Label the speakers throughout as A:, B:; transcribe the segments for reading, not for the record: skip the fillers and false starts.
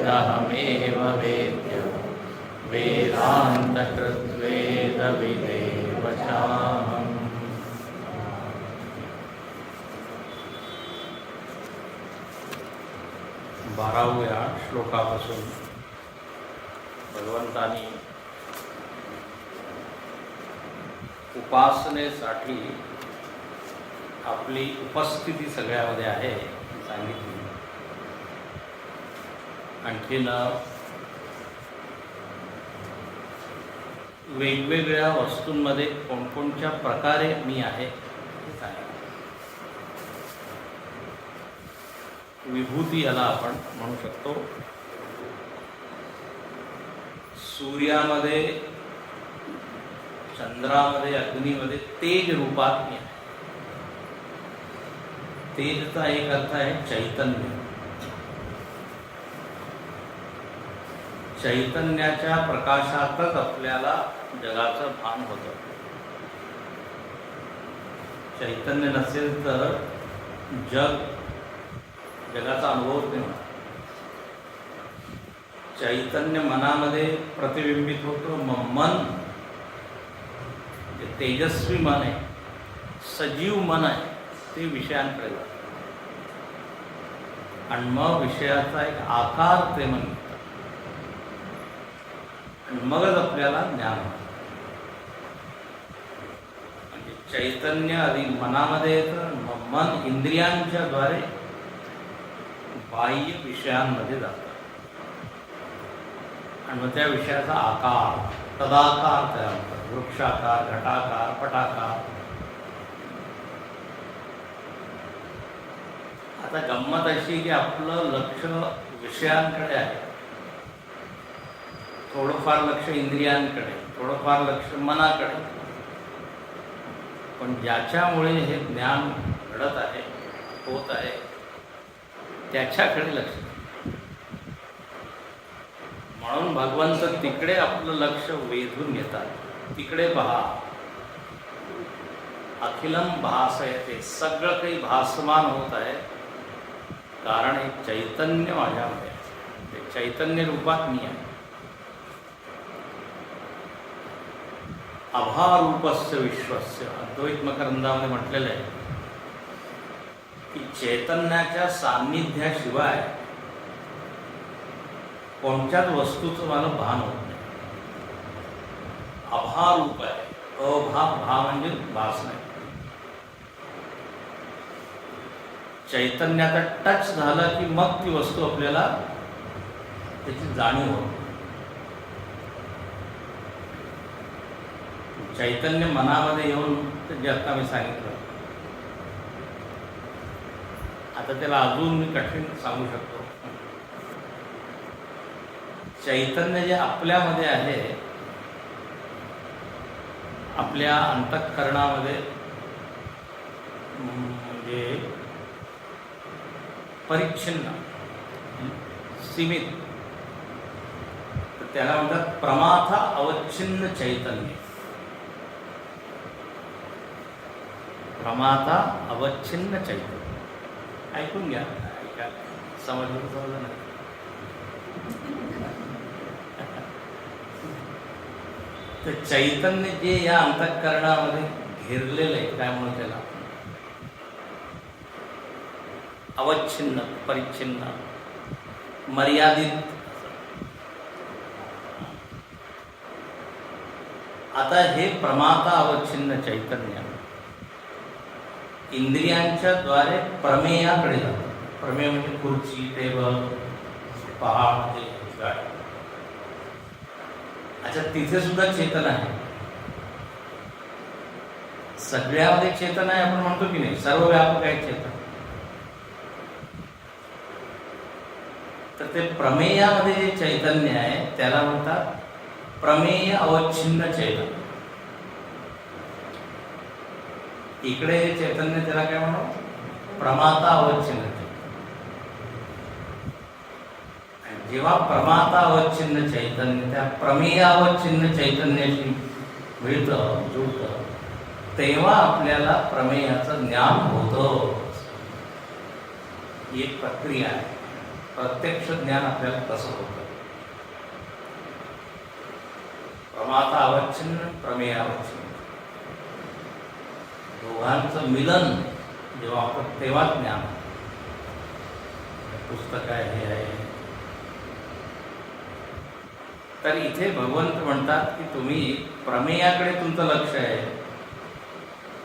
A: वेदहमेव वेद्य वेदान्तकृद्वेदविदेव चाहम्। 12व्या श्लोकापासून भगवंतांनी उपासनेसाठी आपली उपस्थिती सगळ्यामध्ये आहे सांगितली। आणखीन वेगवेगळ्या वस्तूंमध्ये कोणकोणत्या प्रकारे मी आहे हे सांगितलं। विभूती याला आपण म्हणू शकतो। सूर्यामध्ये, चंद्रामध्ये, अग्नीमध्ये तेज रूपात मी आहे। तेजचा एक अर्थ आहे चैतन्य। चैतन्याच्या प्रकाशातच आपल्याला जगाचं भान होतं। चैतन्य नसेल तर जगाचा अनुभव नाही होणार। चैतन्य मनामध्ये प्रतिबिंबित होतं। मन जे तेजस्वी मन आहे, सजीव मन आहे, ते विषयांकडे जातं आणि मग विषयाचा एक आकार ते मन घेतं आणि मगच आपल्याला ज्ञान होतं। म्हणजे चैतन्य आधी मनामध्ये येतं, मन इंद्रियांच्या द्वारे बाह्य विषयांमध्ये जातं आणि मग त्या विषयाचा आकार, तदाकार तयार होतात। वृक्षाकार, घटाकार, पटाकार। आता गंमत अशी की आपलं लक्ष विषयांकडे आहे, थोडंफार लक्ष इंद्रियांकडे, थोडंफार लक्ष मनाकडे, पण ज्याच्यामुळे हे ज्ञान घडत आहे, होत आहे, त्याच्याकडे लक्ष। म्हणून भगवंत तिकडे आपलं लक्ष वेधून घेतात। तिकडे पहा, अखिलम भासयते, सगळं काही भासमान होत आहे, कारण एक चैतन्य माझ्यामध्ये आहे, ते चैतन्य रूपात मी आहे। अभारूपस्य विश्वस्य, अद्वैत मकरंदामध्ये म्हटलेलं आहे की चैतन्याच्या सान्निध्याशिवाय कोणत्याच वस्तूचं मला भान होत नाही। अभारूप आहे, भा म्हणजे भास नाही। चैतन्याचा टच झाला की मग ती वस्तू आपल्याला त्याची जाणीव होते। चैतन्य मनामध्ये येऊन, जे आता मी सांगितलं, आता त्याला अजून मी कठीण सांगू शकतो। चैतन्य जे आपल्यामध्ये आहे, आपल्या अंतःकरणामध्ये, म्हणजे परिच्छिन्न, सीमित, तर त्याला म्हणतात प्रमाथा अवच्छिन्न चैतन्य। प्रमाथा अवच्छिन्न चैतन्य, ऐकून घ्या, ऐका, समजलं नाही। तर चैतन्य जे या अंतःकरणामध्ये घेरलेलं आहे, काय म्हणून त्याला अवच्छिन्न, परिच्छिन्न, मर्यादित। आता हे प्रमाता अवच्छिन्न चैतन्य इंद्रियांच्या द्वारे प्रमेयाकडे जातं। प्रमेय म्हणजे खुर्ची, टेबल, पहाड, गाडी। अच्छा, तिथे सुद्धा चेतन आहे, सगळ्यामध्ये चेतन आहे आपण म्हणतो की नाही, सर्व व्यापक आहे चेतन। तर ते प्रमेयामध्ये जे चैतन्य आहे त्याला म्हणतात प्रमेय अवच्छिन्न चैतन्य। इकडे चैतन्य त्याला काय म्हणू, प्रमाता अवच्छिन्न चैतन्य। जेव्हा प्रमाता अवच्छिन्न चैतन्य त्या प्रमेय अवच्छिन्न चैतन्याशी मिळतं, जुळतं, तेव्हा आपल्याला प्रमेयाचं ज्ञान होतं। ही एक प्रक्रिया आहे। प्रत्यक्ष ज्ञान आपल्याला कसं होतं. प्रमाता अवच्छिन्न, प्रमेय अवच्छिन्न, दोघांचं मिलन जेव्हा होतं तेव्हा ज्ञान. पुस्तक आहे, हे आहे. तर इथे भगवंत म्हणतात की तुम्ही प्रमेयाकडे तुमचं लक्ष आहे,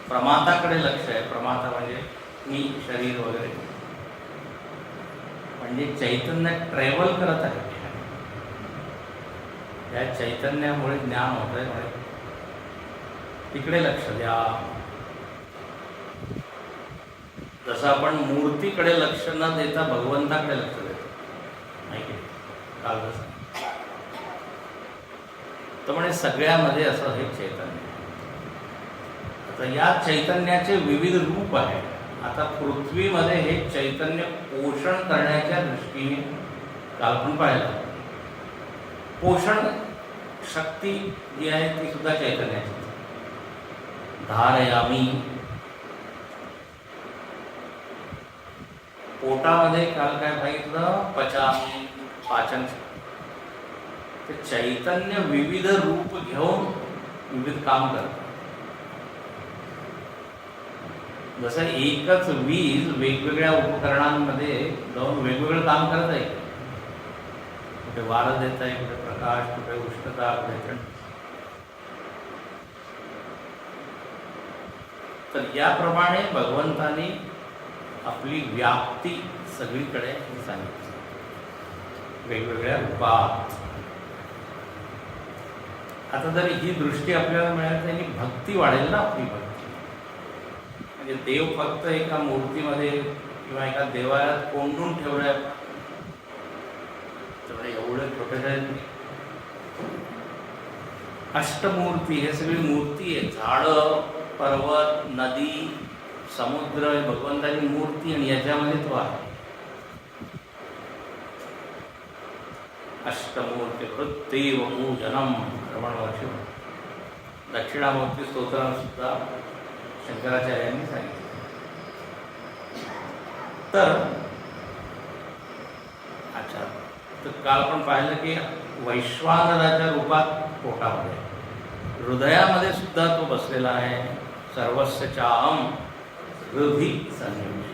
A: प्रमाताकडे लक्ष आहे. प्रमाता म्हणजे मी, शरीर वगैरे, म्हणजे चैतन्य ट्रॅव्हल करत आहे. या चैतन्यामुळे ज्ञान होत आहे, म्हणजे तिकडे लक्ष द्या. जसं आपण मूर्तीकडे लक्ष न देता भगवंताकडे लक्ष देतो, नाही की काल जसं. तर म्हणजे सगळ्यामध्ये असं हे चैतन्य. आता या चैतन्याचे विविध रूप आहे. आता पृथ्वीमध्ये हे चैतन्य पोषण करण्याच्या दृष्टीने काल पण पाहिलं, पोषण शक्ती जी आहे ती सुद्धा चैतन्याची. धारयामी, पोटामध्ये काल काय सांगितलं, पचामी, पाचन. ते चैतन्य विविध रूप घेऊन विविध काम करतं. जसं एकच वीज वेगवेगळ्या उपकरणांमध्ये जाऊन वेगवेगळं काम करत आहे. कुठे वारं देत आहे, कुठे प्रकाश, कुठे उष्णता, कुठे थंड. तर याप्रमाणे भगवंतानी आपली व्याप्ती सगळीकडे सांगितली वेगवेगळ्या रूपात. आता जर ही दृष्टी आपल्याला मिळाली तर भक्ती वाढेल ना, आपली भक्ती. म्हणजे देव फक्त एका मूर्तीमध्ये किंवा एका देवालयात कोंडून ठेवल्या तर एवढं छोट्या अष्टमूर्ती, हे सगळी मूर्ती आहे. झाडं, पर्वत, नदी, समुद्र, भगवंताची मूर्ती, आणि याच्यामध्ये तो आहे. अष्टमूर्ती वृत्ती व पूजनम कर्मणवर्षी. दक्षिणामूर्ती स्तोत्रात सुद्धा शंकराचार्यांनी सांगितलं. तर अच्छा, तर काल पण पाहिलं की वैश्वानराच्या रूपात पोटामध्ये, हृदयामध्ये सुद्धा तो बसलेला आहे. सर्वस्य चाहम हृदि संनिवेश.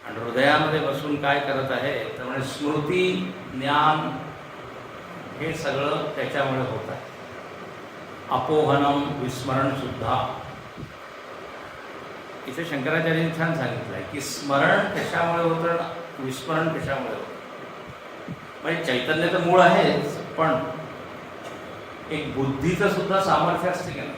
A: आणि हृदयामध्ये बसून काय करत आहे तर म्हणजे स्मृती, ज्ञान, हे सगळं त्याच्यामुळे होत आहे. अपोहनम, विस्मरण सुद्धा. इथे शंकराचार्यांनी छान सांगितलं आहे की स्मरण कशामुळे होतं, विस्मरण कशामुळे होतं. म्हणजे चैतन्य तर मूळ आहेच, पण एक बुद्धीचं सुद्धा सामर्थ्य असते की नाही.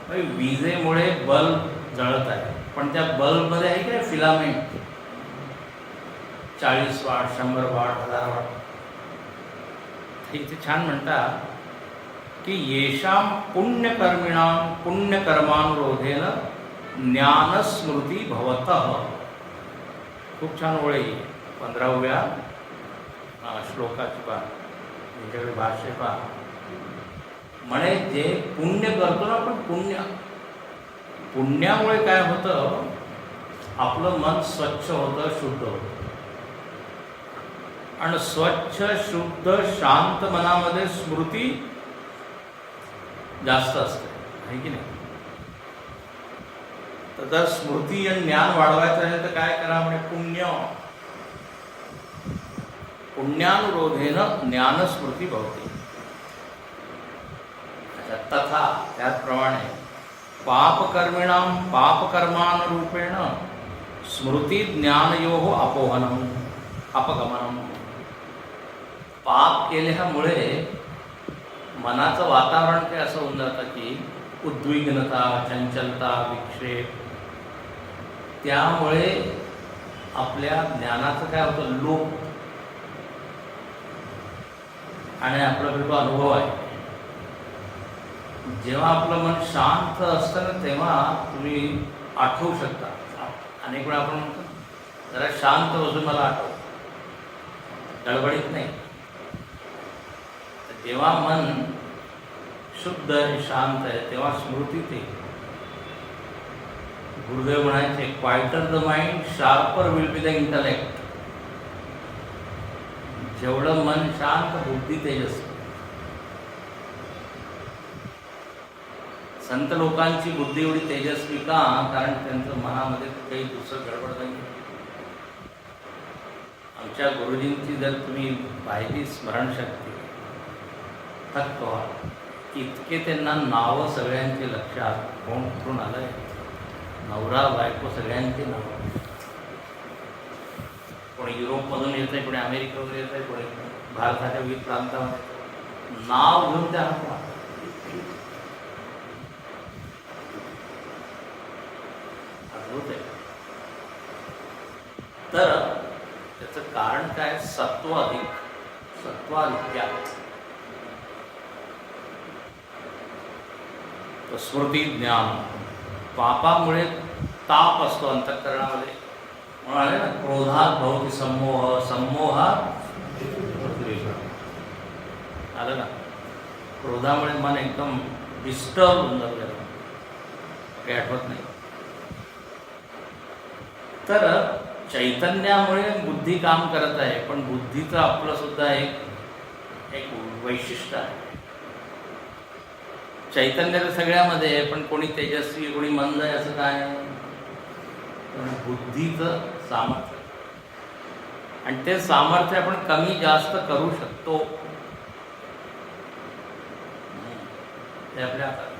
A: म्हणजे विजेमुळे बल्ब जळत आहे, पण त्या बल्बमध्ये आहे की फिलामेंट, 40 वॉट, 100 वॉट, 1000 वॉट. इथे छान म्हणतात की येषाम पुण्यकर्मिणाम पुण्यकर्मानुरोधेन ज्ञानस्मृती भवतः. खूप छान ओळ आहे 15व्या श्लोकाची पहा, त्यांच्याकडे भाष्य पहा. म्हणे जे पुण्य करतो ना आपण, पुण्यामुळे काय होतं, आपलं मन स्वच्छ होतं, शुद्ध होतं. आणि स्वच्छ, शुद्ध, शांत मनामध्ये स्मृती जास्त असते, आहे की नाही. तर जर स्मृती आणि ज्ञान वाढवायचं आहे तर काय करा, म्हणजे पुण्यानुरोधेनं ज्ञानस्मृती भवते. तथा त्याचप्रमाणे पापकर्मिणाम पापकर्मानुरूपेण स्मृती ज्ञानयोः अपोहनम अपगमनम. पाप केल्यामुळे मनाचं वातावरण काय असं होऊन जातं की उद्विग्नता, चंचलता, विक्षेप. त्यामुळे आपल्या ज्ञानाचं काय होतं, लोप. आणि आपला जो अनुभव आहे, जेव्हा आपलं मन शांत असतं ना तेव्हा तुम्ही आठवू शकता. अनेक वेळा आपण म्हणतो जरा शांत बसून मला आठव, गडबडीत नाही. जेव्हा मन शुद्ध आहे, शांत आहे, तेव्हा स्मृती ते. गुरुदेव म्हणायचे, quieter the mind sharper will be the intellect. जेवढं मन शांत बुद्धी तेजस्वी. संत लोकांची बुद्धी एवढी तेजस्वी का? कारण त्यांचं मनामध्ये काही दुसरं गडबड नाही. आमच्या गुरुजींची जर तुम्ही पाहिली स्मरणशक्ती, थक्क व्हा. इतके त्यांना नावं सगळ्यांचे लक्षात. कोण कुठून आलंय, नवरा बायको सगळ्यांची नावं. कोणी युरोपमधून येत आहे, कोणी अमेरिकेवरून येत आहे, कोणी भारताच्या विविध प्रांतामध्ये. नाव घेऊन त्या अद्भुत आहे. तर त्याचं कारण काय? सत्वाधिक्या. स्मृती ज्ञान. पापामुळे ताप असतो अंतःकरणामध्ये. म्हणाले ना, क्रोधात भवती संमोह, संमोहात आलं ना. क्रोधामुळे मन एकदम डिस्टर्ब होऊन जातं, काही आठवत नाही. तर चैतन्यामुळे बुद्धी काम करत आहे, पण बुद्धीचं आपलं सुद्धा एक वैशिष्ट्य आहे. चैतन्य तर सगळ्यामध्ये आहे, पण कोणी तेजस्वी, कोणी मंद आहे, असं काय? बुद्धीचं सामर्थ्य. आणि ते सामर्थ्य आपण कमी जास्त करू शकतो, ते आपल्या हातात.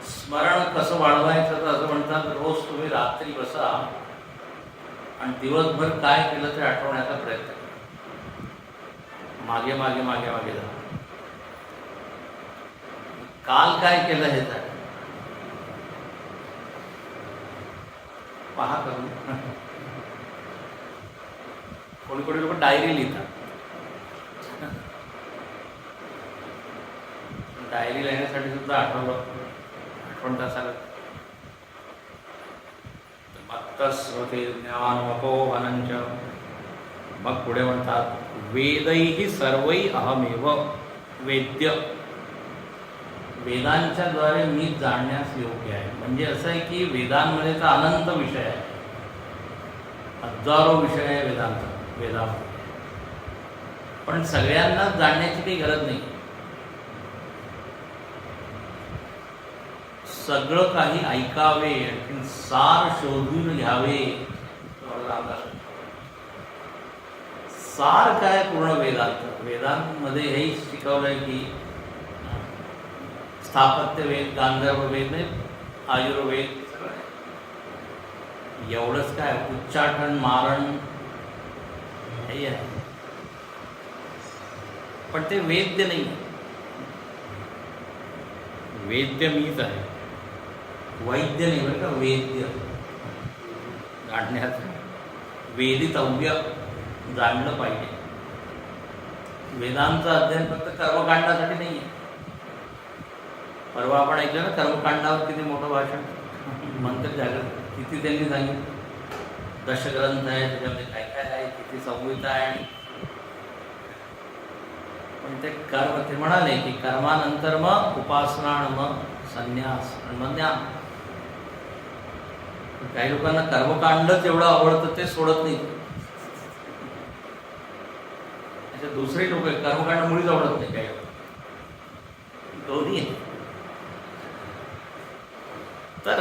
A: स्मरण कसं वाढवायचं? तर असं म्हणतात, रोज तुम्ही रात्री बसा आणि दिवसभर काय केलं ते आठवण्याचा प्रयत्न करा. मागे मागे मागे मागे जा. काल काय केलं हे तर पहा करून. कोणी कोणी लोक डायरी लिहितात. डायरी लिहिण्यासाठी सुद्धा आठवण असायला. मत्तस्मृती ज्ञानमपोहनंच. मग पुढे म्हणतात, वेदैहि सर्वै अहमेव वेद्य. वेदांच्या द्वारे मी जाणण्यास योग्य आहे. म्हणजे असं आहे की वेदांमध्ये तर अनंत विषय आहे, हजारो विषय आहे वेदांमध्ये. पण सगळ्यांनाच जाणण्याची काही गरज नाही. सगळं काही ऐकावे, आणखी सार शोधून घ्यावे. सार काय? पूर्ण वेदांमध्ये हेही शिकवलंय की स्थापत्य वेद, गांधर्व वेद, आयुर्वेद, एवढंच काय? उच्चाटन मारण हे आहे, पण ते वेद्य नाही. वेद्य मीच आहे, वैद्य नाही बरं का. वेद्य गाठण्यात वेदितव्य, जाणलं पाहिजे. वेदांचं अध्ययन फक्त कर्मकांडासाठी नाही आहे. परवा आपण ऐकलं ना, कर्मकांडावर किती मोठं भाषण मंत्र जागृत, किती त्यांनी सांगितलं. दशग्रंथ आहे, त्याच्यामध्ये काय काय आहे, किती संहिता आहे. पण ते कर्म, ते म्हणाले की कर्मानंतर मग उपासना, मग संन्यास, मग ज्ञान. काही लोकांना कर्मकांडच एवढं आवडतं, ते सोडत नाही. असे दुसरे लोक कर्मकांड मुळीच आवडत नाही. काही दोन्ही आहे. तर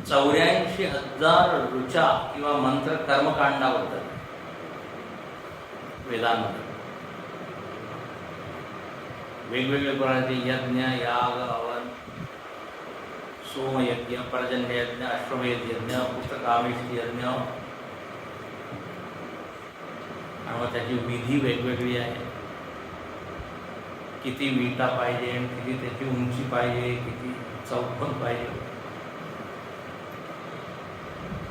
A: 84,000 ऋचा किंवा मंत्र कर्मकांडाबद्दल वेदांमध्ये. वेगवेगळे प्रकारचे यज्ञ, याग, हवन, सोमयज्ञ, पर्जन्य यज्ञ, अश्वमेध यज्ञ, पुस्तकामिष्ट यज्ञ, आणि मग त्याची विधी वेगवेगळी आहे. किती विटा पाहिजे, किती त्याची उंची पाहिजे, किती चौपन पाहिजे,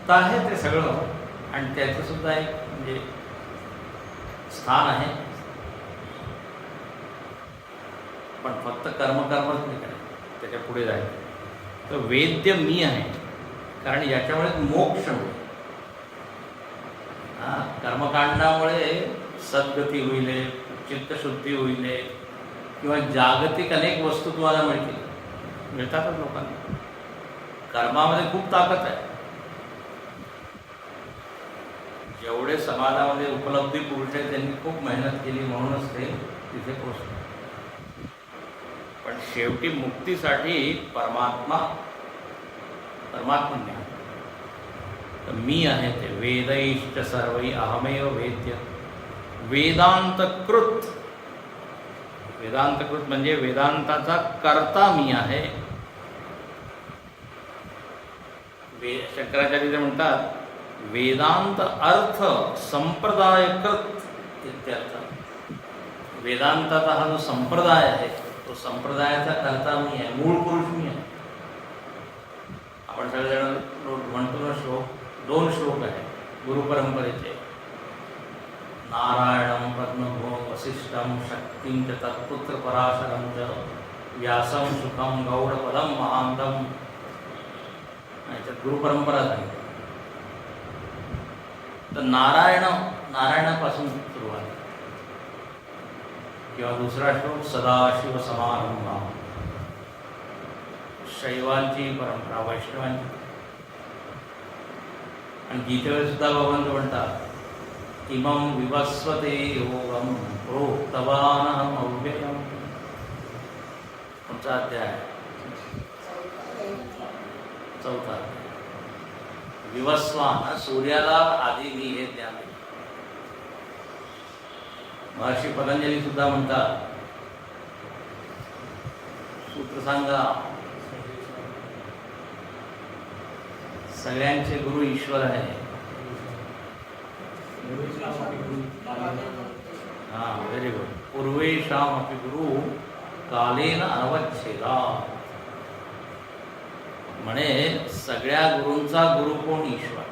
A: तर आहे ते सगळं. आणि त्याचं सुद्धा एक म्हणजे स्थान आहे. पण फक्त कर्मच नाही करायचं, त्याच्या पुढे जायचं. तर वेद्य मी आहे, कारण याच्यामुळे मोक्ष होईल. कर्मकांडामुळे सद्गती होईल, चित्तशुद्धी होईल, किंवा जागतिक अनेक वस्तू तुम्हाला मिळतील. मिळतातच लोकांना. कर्मामध्ये खूप ताकद आहे. जेवढे समाजामध्ये उपलब्धी पुरुष आहेत त्यांनी खूप मेहनत केली म्हणूनच ते तिथे पोहोचले. पण शेवटी मुक्तीसाठी परमात्मा ज्ञान. तर मी आहे ते वेदैश्च सर्वै अहमेव वेद्य. वेदांतकृत म्हणजे वेदांताचा कर्ता मी आहे. शंकराचार्य म्हणतात वेदांत अर्थ संप्रदायकृत इत्यर्थ. वेदांताचा हा जो संप्रदाय आहे तो संप्रदायाचा कर्ता मी आहे, मूळ पुरुष मी आहे. आपण सगळेजण म्हणतो ना श्लोक, 2 श्लोक आहेत गुरुपरंपरेचे. नारायणं पद्मभूम वसिष्ठं शक्तिं च तत्पुत्र पराशरं च व्यासं सुखं गौडपदं महांतं. याच्यात गुरुपरंपरा झाली. तर नारायणापासून सुरुवात. किंवा दुसरा श्लोक सदाशिव समारंभा. शैवांची परंपरा, वैष्णवांची. आणि गीतेमध्ये सुद्धा भगवंत म्हणतात इमं विवस्वते योगं प्रोक्तवानहम् अव्ययम्. कोणता अध्याय? 4. विवस्वान, सूर्याला आधी मी हे ज्ञान दिले. महर्षी पतंजली सुद्धा म्हणतात सूत्र सांगा, सगळ्यांचे गुरु ईश्वर आहे. Very good. पूर्वेषाम अपि गुरु कालेन अनवच्छेदात्. म्हणे सगळ्या गुरूंचा गुरु कोण? ईश्वर.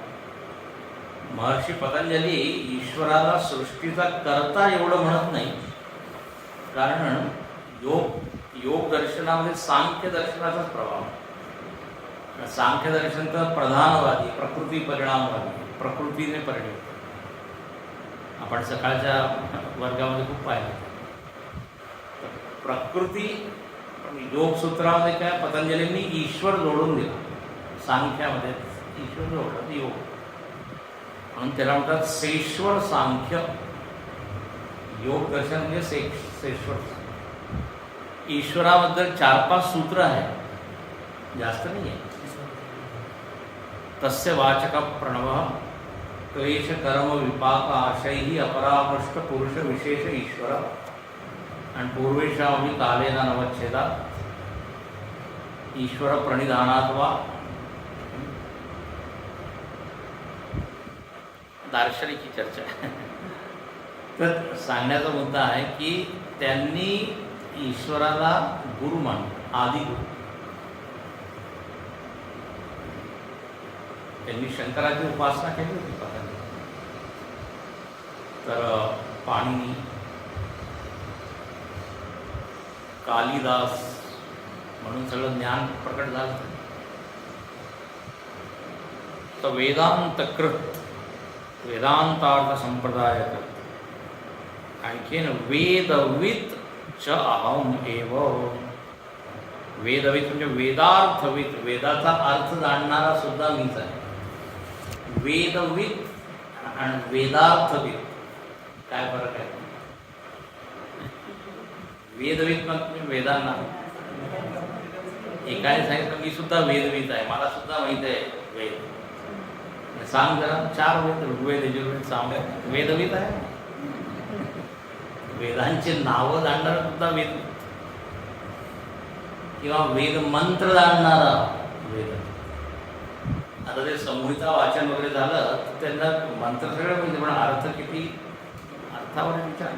A: महर्षी पतंजली ईश्वराला सृष्टीचा कर्ता एवढं म्हणत नाही, कारण योग दर्शनामध्ये सांख्य दर्शनाचाच प्रभाव. सांख्य दर्शन तर प्रधानवादी, प्रकृती परिणामवादी, प्रकृतीने परिणित. आपण सकाळच्या वर्गामध्ये खूप पाहिलं. प्रकृती योग सूत्रामध्ये काय पतंजलींनी ईश्वर जोडून दिला. सांख्यामध्ये ईश्वर जोडलं योग, म्हणून त्याला म्हणतात सेश्वर सांख्य. योग दर्शन म्हणजे सेश्वर. ईश्वराबद्दल 4-5 सूत्र आहे, जास्त नाही आहे. तस्य वाचक प्रणव क्लेश कर्म विपाक आशय अपरामृष्ट पुरुष विशेष ईश्वर. आणि पूर्वेषामि कालेन अनवच्छेदात् ईश्वर प्रणिधानात् वा. दार्शनिक चर्चा. तर सांगण्याचा मुद्दा आहे की त्यांनी ईश्वराला गुरु मानलं, आदि गुरु. त्यांनी शंकराची उपासना केली होती पतंजली. तर पाणिनी, कालिदास म्हणून सगळं ज्ञान प्रकट झालं. तर वेदांतकृत, वेदांतार्थ संप्रदायकृत. आणखीन वेदवित च अहम एव. वेदवित म्हणजे वेदार्थवित, वेदाचा अर्थ जाणणारा सुद्धा मीच आहे. वेदवित आणि वेदार्थवित काय फरक आहे? वेदवित म्हणजे वेदांना एकाने सांगितलं मी सुद्धा वेदवित आहे, मला सुद्धा माहित आहे वेद. सांग जरा 4 वेद, ऋग्वेद, यजुर्वेद, सामवेद. वेदवित आहे. वेदांचे नावं जाणणारा सुद्धा वेद, किंवा वेद मंत्र जाणणारा वेद. आता ते संहिता वाचन वगैरे झालं तर त्यांना मंत्र सगळं म्हणजे, पण अर्थ किती, अर्थावर विचार.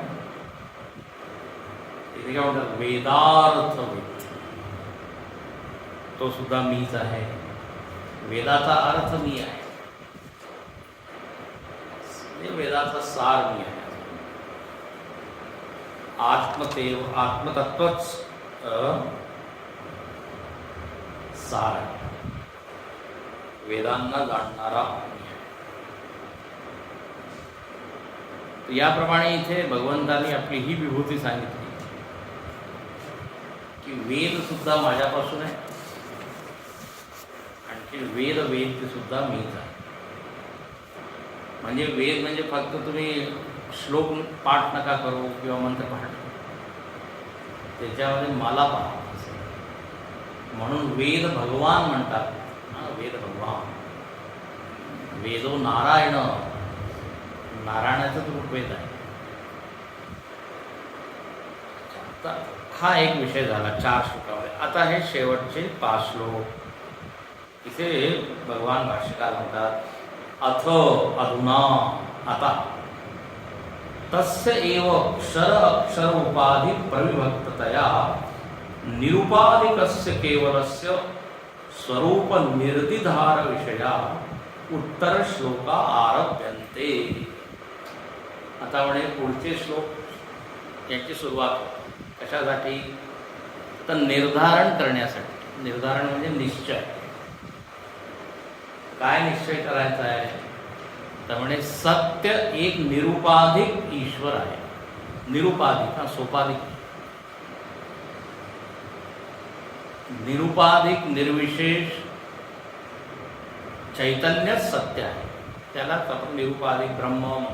A: इथे काय म्हणतात वेदार्थवित, तो सुद्धा मीच आहे. वेदाचा अर्थ मी आहे, वेदाचा सार मी आहे. आत्मतत्वच सार आहे. वेदांना जाणणारा मी आहे. याप्रमाणे इथे भगवंतांनी आपली ही विभूती सांगितली की वेद सुद्धा माझ्यापासून आहे, आणखी वेद वेद सुद्धा मीच आहे. म्हणजे वेद म्हणजे फक्त तुम्ही श्लोक पाठ नका करू किंवा मंत्र पाठ करू, त्याच्यामध्ये मला पहा. म्हणून वेद भगवान म्हणतात. वेद भगवान, वेदो नारायण, नारायणाचं रूप वेद आहे. हा एक विषय झाला 4 श्लोकामध्ये. आता हे शेवटचे 5 श्लोक. इथे भगवान भाष्यकार म्हणतात, अथ अधुना, आता तस्य एव क्षर अक्षर उपाधि प्रविभक्ततया निरुपाधिकस्य केवलस्य स्वरूप निर्दिधार विषया उत्तर श्लोका आरभ्यन्ते. आता म्हणे पुढचे श्लोक याची सुरुवात कशासाठी? तर निर्धारण करण्यासाठी. निर्धारण म्हणजे निश्चय. काय निश्चय करायचा आहे? तर म्हणे सत्य एक निरुपाधिक ईश्वर आहे. निरुपाधिक, सोपाधिक, निरुपाधिक निर्विशेष चैतन्यच सत्य आहे. त्यालाच आपण निरुपाधिक ब्रह्म.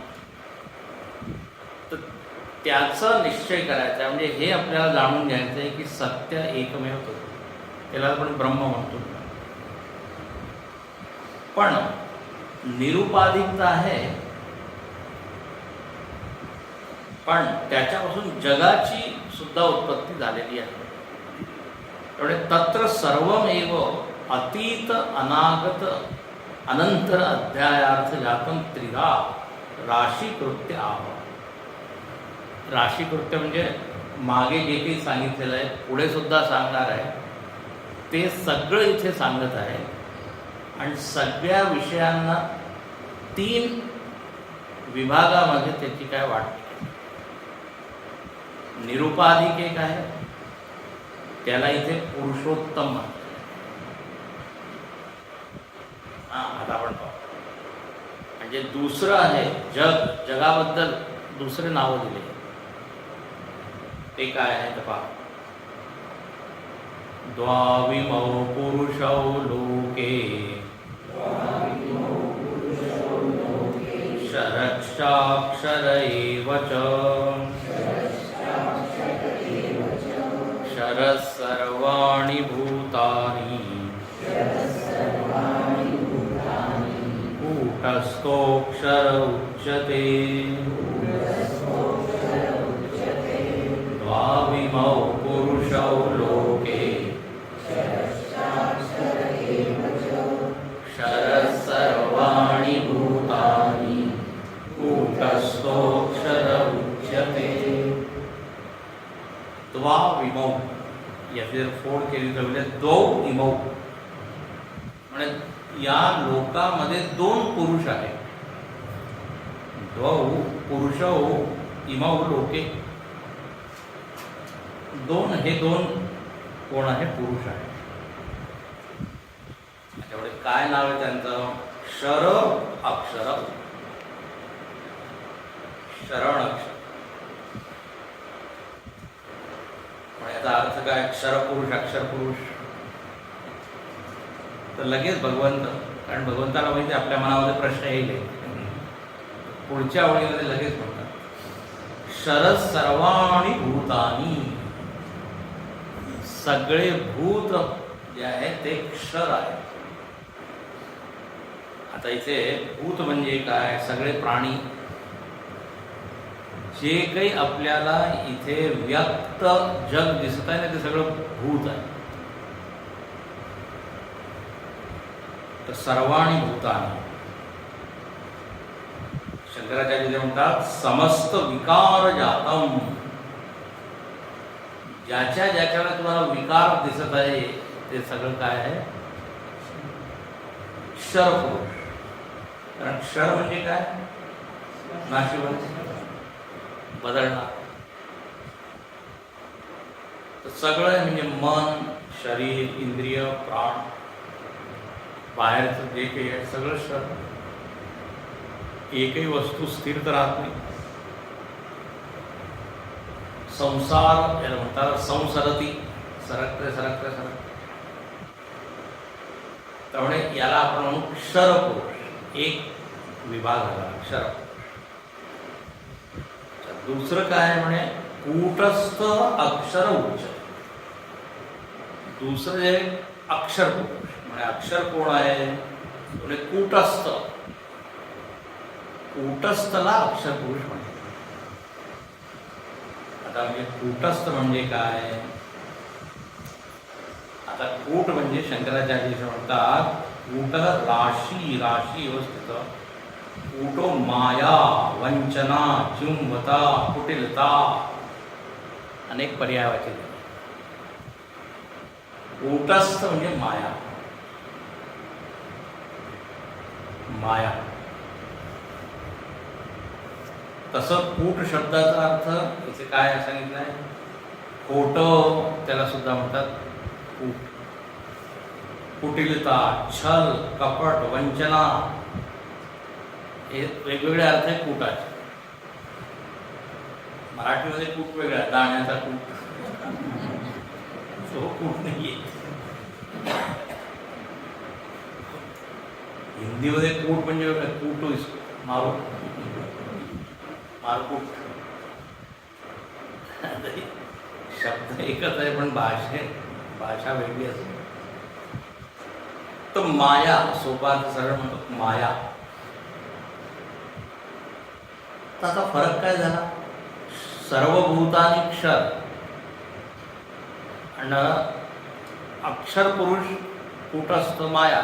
A: तर त्याचा निश्चय करायचा आहे. म्हणजे हे आपल्याला जाणून घ्यायचं आहे की सत्य एकमेव होतं, त्याला आपण ब्रह्म म्हणतो. पण निरुपाधिकता आहे, पण त्याच्यापासून जगाची सुद्धा उत्पत्ती झालेली आहे. त्यामुळे तत्र सर्वमेव अतीत अनागत अनंतर अध्यायार्थ जातम त्रिधा राशीकृत्य आह. राशीकृत्य म्हणजे मागे जे काही सांगितलेलं आहे, पुढे सुद्धा सांगणार आहे, ते सगळं इथे सांगत आहे. आणि सगळ्या विषयांना 3 विभागामध्ये त्याची काय वाटते. निरुपाधिक एक आहे, त्याला इथे पुरुषोत्तम म्हणतात. आता आपण पाहू. म्हणजे दुसरं आहे जग. जगाबद्दल दुसरे नावं दिले, ते काय आहे तर पहा. द्वाविमौ पुरुषौ लोके क्षरश्चाक्षर एव च क्षरः सर्वाणि भूतानि कूटस्थोऽक्षर उच्यते. द्वाविमौ पुरुषौ लोके क्षरः सर्वाणि भूतानि कूटस्थोऽक्षर उच्यते. द्वाविमौ याची जर फोड केली तर म्हणजे द्वौ इमौ. म्हणजे या लोकामध्ये 2 पुरुष आहेत. द्वौ पुरुषौ इमौ लोके. 2 हे 2 कोण आहे? पुरुष आहे. त्यामुळे काय नाव आहे त्यांचं? क्षर अक्षर. शरण अक्षर. याचा अर्थ काय? क्षर पुरुष, अक्षर पुरुष. तर लगेच भगवंत, कारण भगवंताला माहिती आपल्या मनामध्ये प्रश्न येईल. पुढच्या ओळीमध्ये लगेच म्हणतात क्षर सर्वाणि भूतानि. सगळे भूत जे आहे ते क्षर आहे. आता इथे भूत म्हणजे काय? सगळे प्राणी, जे काही आपल्याला इथे व्यक्त जग दिसत आहे ना, ते सगळं भूत आहे. तर सर्वाणि भूतानि. शंकराचार्य म्हणतात समस्त विकार जातम. ज्याच्या ज्याच्याला तुम्हाला विकार दिसत आहे ते सगळं काय आहे? क्षर पुरुष. कारण क्षर म्हणजे काय? नाशिवंत, बदलणार. तर सगळं म्हणजे मन, शरीर, इंद्रिय, प्राण, बाहेरचं जे काही आहे सगळं क्षर. एकही वस्तू स्थिर तर राहत नाही. संसार याला म्हणतात संसरती. सरकते सरकते सरकते. त्यामुळे याला आपण म्हणू क्षरपुरुष. एक विभाग झाला क्षरपुरुष. दुसरं काय म्हणे कूटस्थ अक्षर उच्च. दुसरं जे अक्षर पुरुष म्हणजे अक्षर कोण आहे म्हणजे कूटस्थ. कूटस्थला अक्षर पुरुष म्हणतात. आता म्हणजे कूटस्थ म्हणजे काय. आता कूट म्हणजे शंकराचार्य म्हणतात कूट राशी राशी व्यवस्थित. कूटो माया वंचना चुंबता कुटिलता अनेक पर्यायाचे. कूटस्थ म्हणजे माया. माया तसं कूट शब्दाचा अर्थ इथे काय सांगितलंय खोटं त्याला सुद्धा म्हणतात कूट. कुटिलता छल कपट वंचना हे वेगवेगळे अर्थ आहे कूटाचे. मराठीमध्ये कूट वेगळा आहे. दाण्याचा कूट तो कूट नाहीये. हिंदीमध्ये कूट म्हणजे कूटो इसको मारो मारकूट. शब्द एकच आहे पण भाषा वेगळी असते. तर माया सोपा सरळ म्हणतो माया. तर आता फरक काय झाला. सर्वभूतानी क्षर आणि अक्षर पुरुष कूटस्थ माया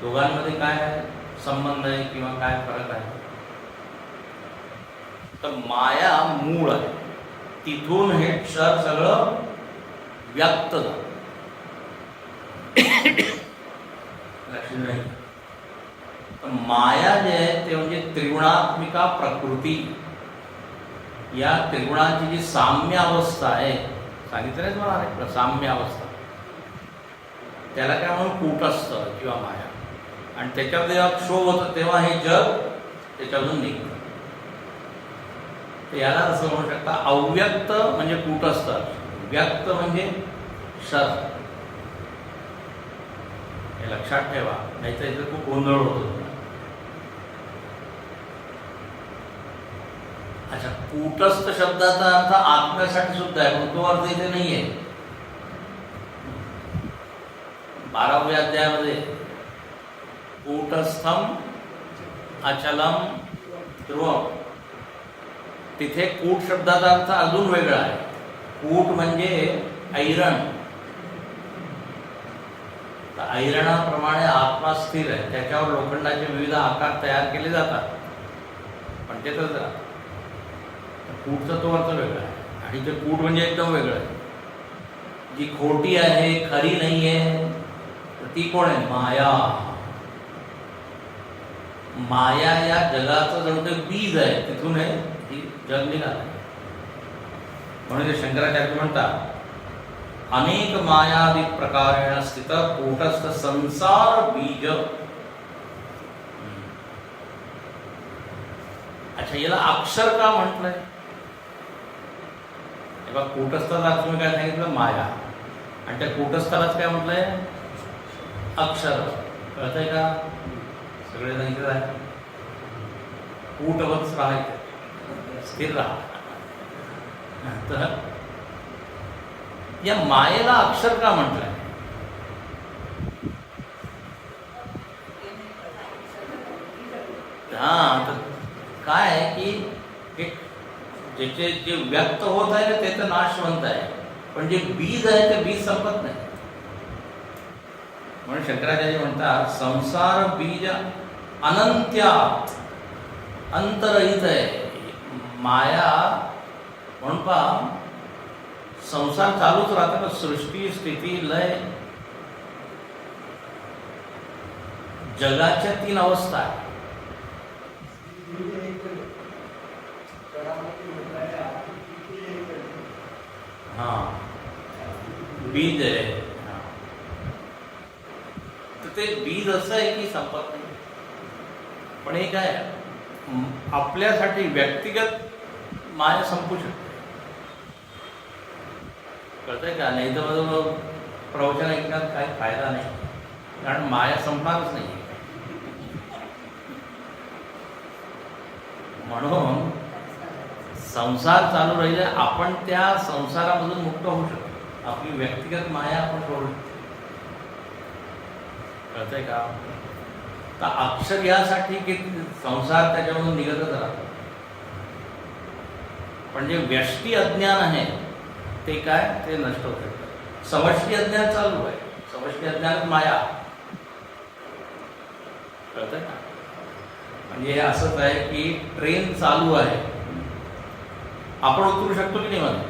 A: दोघांमध्ये काय आहे संबंध आहे किंवा काय फरक आहे. तर माया मूळ आहे. तिथून हे क्षर सगळं व्यक्त झालं. लक्षात नाही. तर माया जे आहे ते म्हणजे त्रिगुणात्मिका प्रकृती. या त्रिगुणाची जी साम्य अवस्था आहे सांगितलंच मला साम्य अवस्था त्याला काय म्हणून कूटस्थ किंवा माया. आणि त्याच्यामध्ये जेव्हा क्षोभ होतं तेव्हा हे जग त्याच्यातून निघतं. तर याला असं म्हणू शकता अव्यक्त म्हणजे कूटस्थ व्यक्त म्हणजे क्षर. हे लक्षात ठेवा नाही तर इथे खूप गोंधळ होतो. अच्छा कूटस्थ शब्दाचा अर्थ आत्म्यासाठी सुद्धा आहे पण तो अर्थ इथे नाही आहे. 12व्या अध्यायामध्ये कूटस्थम अचलम ध्रुवम तिथे कूट शब्दाचा अर्थ अजून वेगळा आहे. कूट म्हणजे ऐरण. ऐरणाप्रमाणे आत्मा स्थिर आहे. त्याच्यावर लोखंडाचे विविध आकार तयार केले जातात पण ते तर कूटचा तो अर्थ वेगळा आहे. आणि ते कूट म्हणजे एकदम वेगळं आहे. जी खोटी आहे खरी नाही आहे तर ती कोण आहे माया. माया या जगाचं जणू काही बीज आहे. तिथून हे जग निघालं. म्हणून ते शंकराचार्य म्हणतात अनेक मायादी प्रकारेण स्थित कूटस्थ संसार बीज. अच्छा याला अक्षर का म्हटलंय. तेव्हा कूटस्थाला तुम्ही काय सांगितलं माया आणि त्या कूटस्थालाच काय म्हटलंय अक्षर. कळतंय का सगळे सांगितलं आहे. कूटवत राहायचं स्थिर राहा. तर या मायेला अक्षर का म्हटलंय. हा तर काय आहे की ज्याचे जे व्यक्त होत आहे ते तर नाशवंत आहे पण जे बीज आहे ते बीज संपत नाही. म्हणून शंकराचार्य म्हणतात संसार बीज अनंत्यात अंतरहित आहे. माया म्हणून पहा संसार चालूच राहतो ना. सृष्टी स्थिती लय जगाच्या 3 अवस्था आहेत. हा बीज आहे. तर ते बीज असं आहे की संपत नाही. पण हे काय आपल्यासाठी व्यक्तिगत माया संपू शकते. कळतंय का? नाही तर मग प्रवचन ऐकण्यात काही फायदा नाही, कारण माया संपणारच नाही. म्हणून संसार चालू राहिले, आपण त्या संसारामधून मुक्त होऊ शकतो. आपली व्यक्तिगत माया आपण सोडू शकतो. कळतंय का? तर अक्षर यासाठी की संसार त्याच्यामधून निघतच राहतो. पण जे व्यष्टी अज्ञान आहे ते काय, ते नष्ट होते. समष्टी अज्ञान चालू आहे, समष्टी अज्ञान माया. कळतंय का? म्हणजे हे असंच आहे की ट्रेन चालू आहे, आपण उतरू शकतो की नाही? मला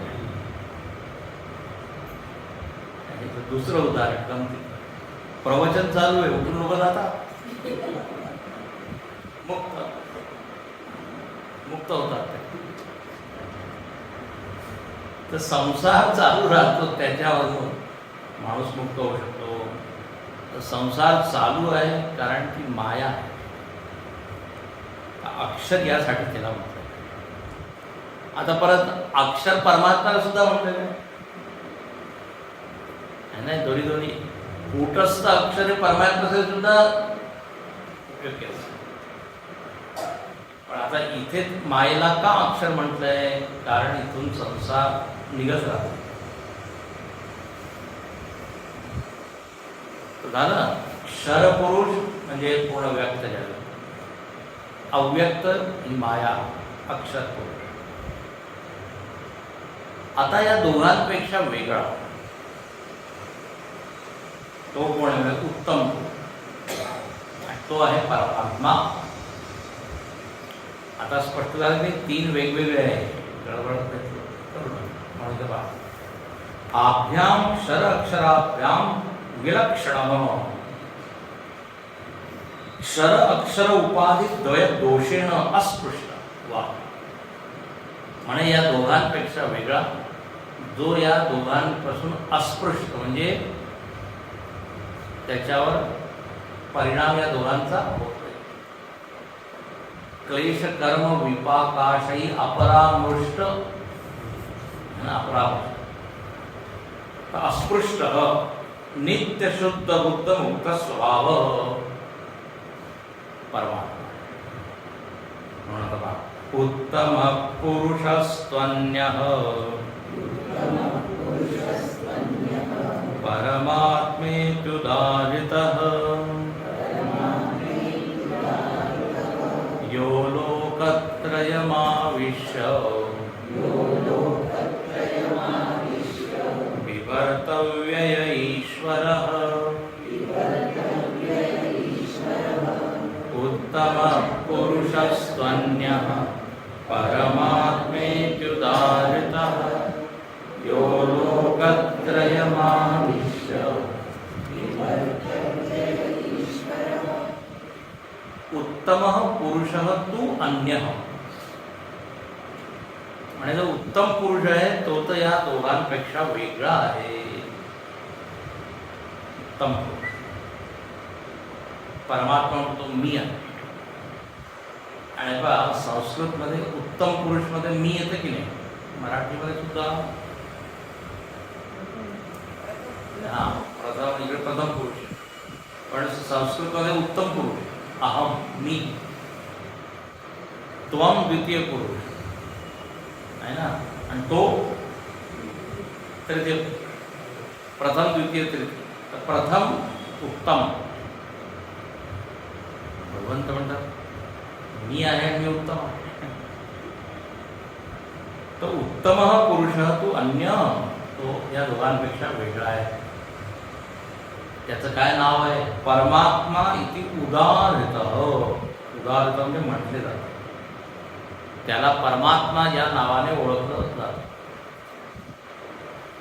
A: दुसरं उदाहरण गमती, प्रवचन चालू आहे, उतरून लोक जातात, मुक्त होतात. तर संसार चालू राहतो, त्याच्यावरून माणूस मुक्त होऊ शकतो. तर संसार चालू आहे कारण ती माया आहे. अक्षर यासाठी त्याला म्हटलं. आता परत अक्षर परमात्म्याला सुद्धा म्हटलेलं आहे, नाही? दोन्ही कूटस्थ अक्षर हे परमात्म्याचे सुद्धा उपयोग केला. पण आता इथे मायेला का अक्षर म्हटलंय? कारण इथून संसार निघत राहतो. झालं. क्षरपुरुष म्हणजे पूर्ण व्यक्त झालं, अव्यक्त ही माया, अक्षर पुरुष. आता या दोघांपेक्षा वेगळा तो कोण आहे? उत्तम पुरुष, तो आहे परमात्मा. आता स्पष्ट झालं की तीन वेगवेगळे आहे. म्हणून आभ्याम क्षर अक्षराभ्याम विलक्षण क्षर अक्षर उपाधी द्वय दोषेण अस्पृष्ट. वा, म्हणे या दोघांपेक्षा वेगळा, जो या दोघांपासून अस्पृष्ट म्हणजे त्याच्यावर परिणाम या दोघांचा होतोय. क्लेश कर्म विपाकाशयी अपरामृष्ट, अस्पृष्ट नित्य शुद्ध बुद्ध मुक्त स्वभाव परमात्मा. उत्तम पुरुषस्त्वन्यः परमात्मेत्युदाहृतः यो लोकत्रयमाविश्य विवर्तव्य ईश्वरः. उत्तम पुरुषस्त्वन्यः परमात्मेत्युदाहृतः यो लोकत्रयमाविश्य. उत्तम पुरुषः तू अन्यः. म्हणजे जो उत्तम पुरुष आहे तो तर या दोघांपेक्षा वेगळा आहे. उत्तम पुरुष परमात्मा तो मी आहे. आणि बघा संस्कृतमध्ये उत्तम पुरुषमध्ये मी येतं की नाही? मराठीमध्ये सुद्धा प्रथम, इकडे प्रथम पुरुष, पण संस्कृतमध्ये उत्तम पुरुष अहम, मी. त्वम द्वितीय पुरुष आहे ना, आणि तो तृतीय. प्रथम द्वितीय तृतीय. प्रथम उत्तम. भगवंत म्हणतात मी आहे आणि मी उत्तम आहे. तो उत्तम पुरुष तू अन्य, तो या दोघांपेक्षा वेगळा आहे. त्याचं काय नाव आहे? परमात्मा इति उदाहृत. उदाहृत म्हणजे म्हटले जातं, त्याला परमात्मा या नावाने ओळखलं जातं.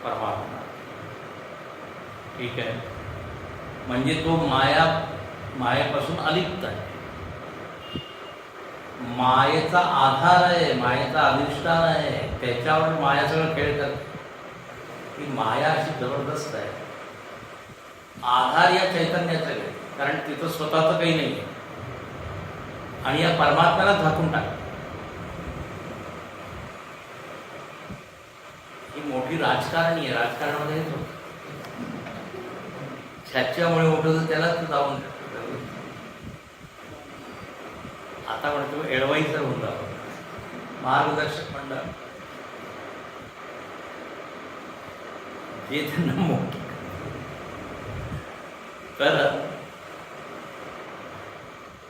A: परमात्मा, ठीक आहे. म्हणजे तो मायेपासून अलिप्त आहे, मायेचा आधार आहे, मायेचा अधिष्ठान आहे. त्याच्यावर माया सगळं खेळ करते. ही माया अशी जबरदस्त आहे. आधार या चैतन्याचा आहे, कारण तिथं स्वतःचं काही नाही आहे. आणि या परमात्म्याला झाकून टाक. ही मोठी शेवटी राजकारणी आहे, राजकारणामध्ये हेच होतं. ह्याच्यामुळे मोठं होतं त्यालाच जाऊन आता म्हणतो एडवायझर होऊन जातो, मार्गदर्शक मंडळ जे त्यांना मोठं. तर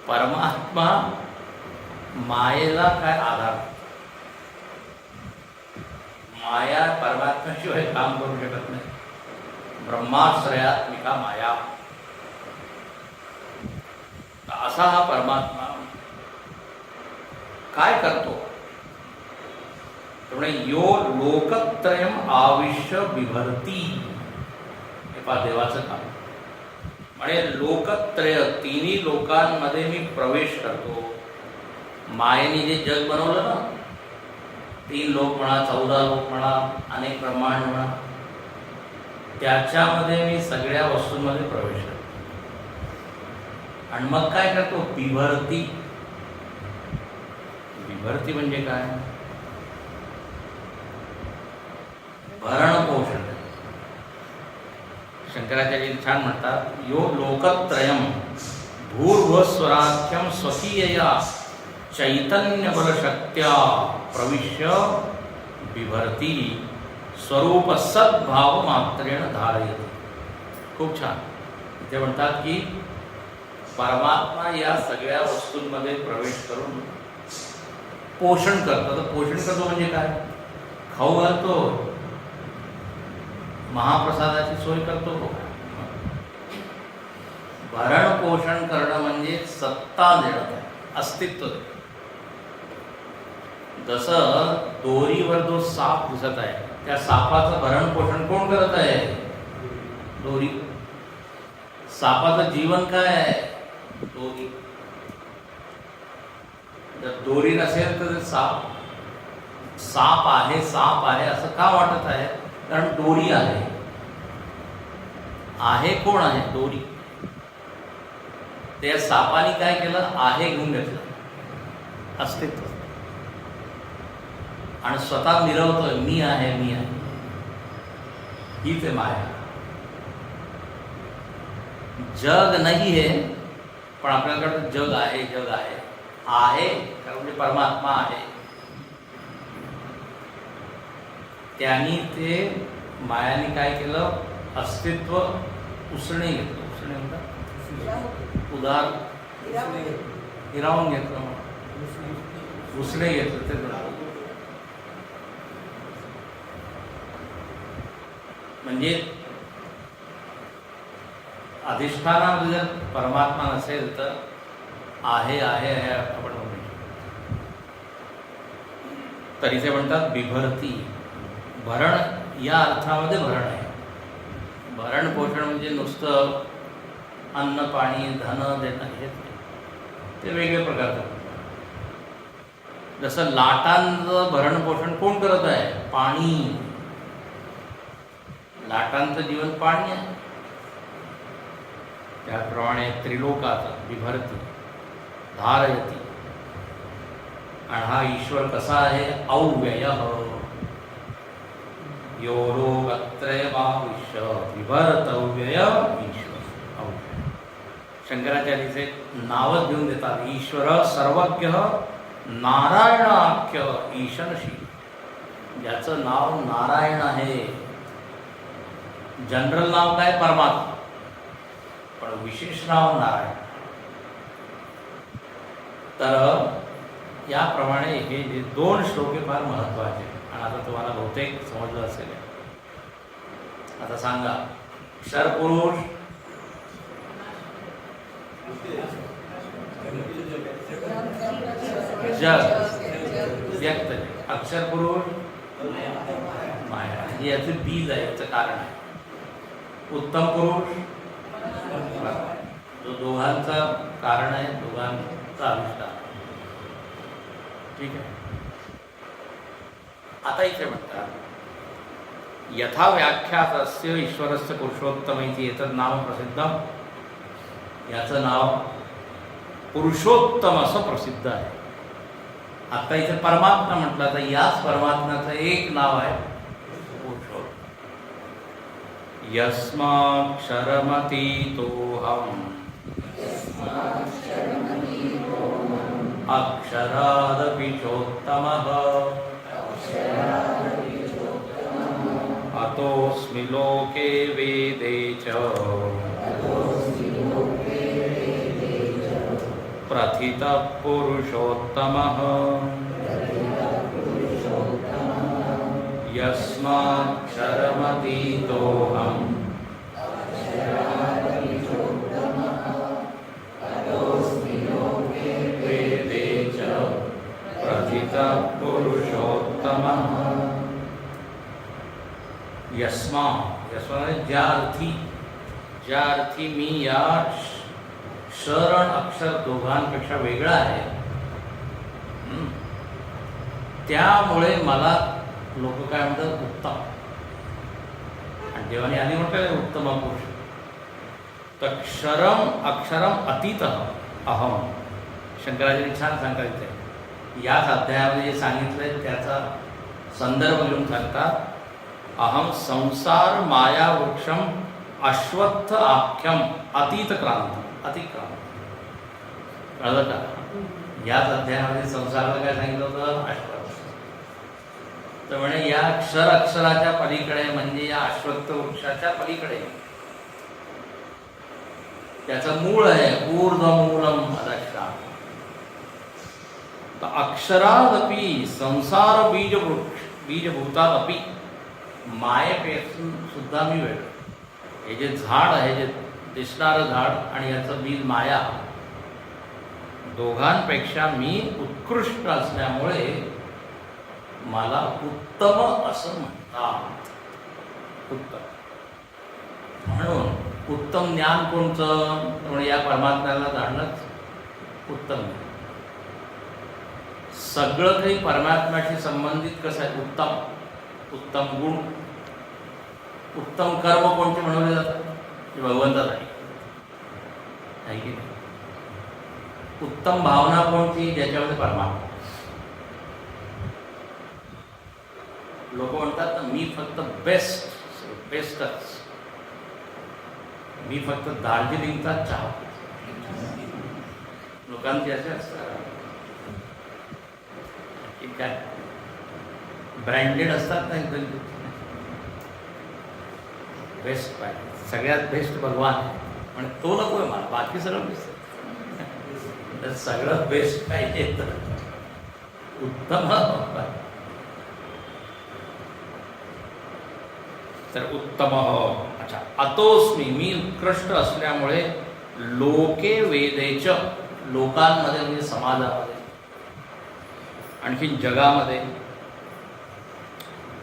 A: परमात्मा मायेला काय आधार, माया परमात्म्याशिवाय काम करू शकत नाही. ब्रह्माश्रयात्मिका माया असा हा परमात्मा काय करतो. त्यामुळे यो लोकत्रयम आविष्य बिभरती, हे पहा देवाचं काम. म्हणजे लोकत्रय, तिन्ही लोकांमध्ये मी प्रवेश करतो. मायेने जे जग बनवलं ना, 3 लोक म्हणा, 14 लोक म्हणा, अनेक ब्रह्मांड म्हणा, त्याच्यामध्ये मी सगळ्या वस्तूंमध्ये प्रवेश करतो. आणि मग काय करतो, बिभरती. बिभरती म्हणजे काय, भरण पोषण. शंकराचार्य छान म्हणतात, यो लोकत्रयम भूर्भुवस्वराख्यम स्वकीयया चैतन्य बल शक्त्या प्रविश्य बिभरती स्वरूप सद्भाव मात्रेण धारयति. खूप छान. ते म्हणतात की परमात्मा या सगळ्या वस्तूंमध्ये प्रवेश करून पोषण करतो. तर पोषण करतो म्हणजे काय, खाऊ घालतो, महाप्रसादाची सोय करतो. भरण पोषण करणं म्हणजे सत्ता देणं, अस्तित्व. जसं दोरीवर जो साप दिसत आहे, त्या सापाचं भरण पोषण कोण करत आहे, दोरी. सापाचं जीवन काय आहे, दोरी. जर दोरी नसेल तर साप आहे, साप आहे असं का वाटत आहे, कारण दोरी आहे कोण आहे, दोरी. त्या सापाने काय केलं, आहे घेऊन घेतलं, अस्तित्व. आणि स्वतः मिरवतोय, मी आहे, मी आहे. हीच आहे माया. जग नाही आहे, पण आपल्याकडे जग आहे, जग आहे. आहे कारण म्हणजे परमात्मा आहे. त्यांनी ते मायाने काय केलं, अस्तित्व उसणे घेतलं. उसणे म्हणतात उदार, हिरावून घेतलं, उसणे घेतलं. ते म्हणजे अधिष्ठानामध्ये जर परमात्मा नसेल तर आहे आहे आहे आपण म्हणू. तरी ते म्हणतात बिभरती. भरण या अर्थामध्ये भरण आहे. भरण पोषण म्हणजे नुसतं अन्न पाणी धन देणं हे ते वेगळे प्रकारचं. जसं लाटांचं भरण पोषण कोण करत आहे, पाणी. लाटांचं जीवन पाणी आहे. त्याप्रमाणे त्रिलोकाचं बिभरती धारयती. आणि हा ईश्वर कसा आहे, अव्ययः. यो लोकत्रयमाविश्य बिभरतव्यय ईश्वर अव्यय. शंकराचार्यचे नावच घेऊन देतात, ईश्वर सर्वज्ञ नारायणाख्य ईशनशील. ज्याचं नाव नारायण आहे. जनरल नाव काय, परमात्मा, पण विशेष नाव नारायण. तर याप्रमाणे हे जे 2 श्लोक हे फार महत्त्वाचे. आणि आता तुम्हाला बहुतेक समजलं असेल. आता सांगा, क्षरपुरुष जग व्यक्त, अक्षर पुरुष माया. हे याचं बीज आहे, याचं कारण आहे. उत्तम पुरुष जो दोघांचं कारण आहे, दोघांचा अधिष्ठान. ठीक आहे. आता इथे म्हणतात, यथा व्याख्यातस्य ईश्वरस्य पुरुषोत्तम इति एतत् नाम प्रसिद्धम. याचं नाव पुरुषोत्तम असं प्रसिद्ध आहे. आता इथे परमात्मा म्हटलं तर याच परमात्म्याचं एक नाव आहे पुरुषोत्तम. यस्माक्षरमतीतोऽहम् अक्षरादपि चोत्तमः अतोऽस्मि लोके वेदे च प्रथितः पुरुषोत्तमः यस्माक्षरमतीतोऽहम् वेदे च प्रथितः पुरुषोत्तमः। यस्मा ज्या अर्थी मी या शर आणि अक्षर दोघांपेक्षा वेगळा आहे, त्यामुळे मला लोक काय म्हणतात उत्तम. आणि देवाने आधी म्हटलं उत्तम पुरुष. तर क्षरम अक्षरम अतीत अहम, शंकराचार्य छान सांगतात इथे. याच अध्यायामध्ये जे सांगितलंय त्याचा संदर्भ घेऊन सांगतात, अहम संसार माया वृक्षम अश्वत्थ आख्यम अतीत क्रांत. अतिक्रांत कळलं का? याच अध्यायामध्ये संसाराला काय सांगितलं होतं? अश्वत्थ. तर म्हणे या अक्षराच्या पलीकडे, म्हणजे या अश्वत्थ वृक्षाच्या पलीकडे त्याचं मूळ आहे ऊर्ध्वमूलम अदक्षा. तर अक्षरादपि संसार बीजभूतादपि मायेपासून सुद्धा मी वेगळं. हे जे झाड आहे, जे दिसणारं झाड आणि याचं बीज माया, दोघांपेक्षा मी उत्कृष्ट असल्यामुळे मला उत्तम असं म्हणतात. उत्तम म्हणून उत्तम ज्ञान कोणतं? म्हणून या परमात्म्याला जाणणंच उत्तम. सगळं काही परमात्म्याशी संबंधित कसं आहे? उत्तम. उत्तम गुण, उत्तम कर्म कोणते म्हणवले जातात? ते भगवंताच आहे की नाही? उत्तम भावना कोणती? ज्याच्यामध्ये परमात्मा. लोक म्हणतात मी फक्त बेस्टच, मी फक्त दार्जिलिंगचा चहा. लोकांचे असे असतात की काय ब्रँडेड असतात ना, एकदम बेस्ट पाहिजे, सगळ्यात बेस्ट भगवान आहे. पण तो नको आहे मला, बाकी सगळं बेस्ट. तर सगळं बेस्ट पाहिजे तर उत्तम. तर उत्तम. अच्छा, अतोस्मी मी उत्कृष्ट असल्यामुळे लोके वेदेच, लोकांमध्ये म्हणजे समाजामध्ये, आणखी जगामध्ये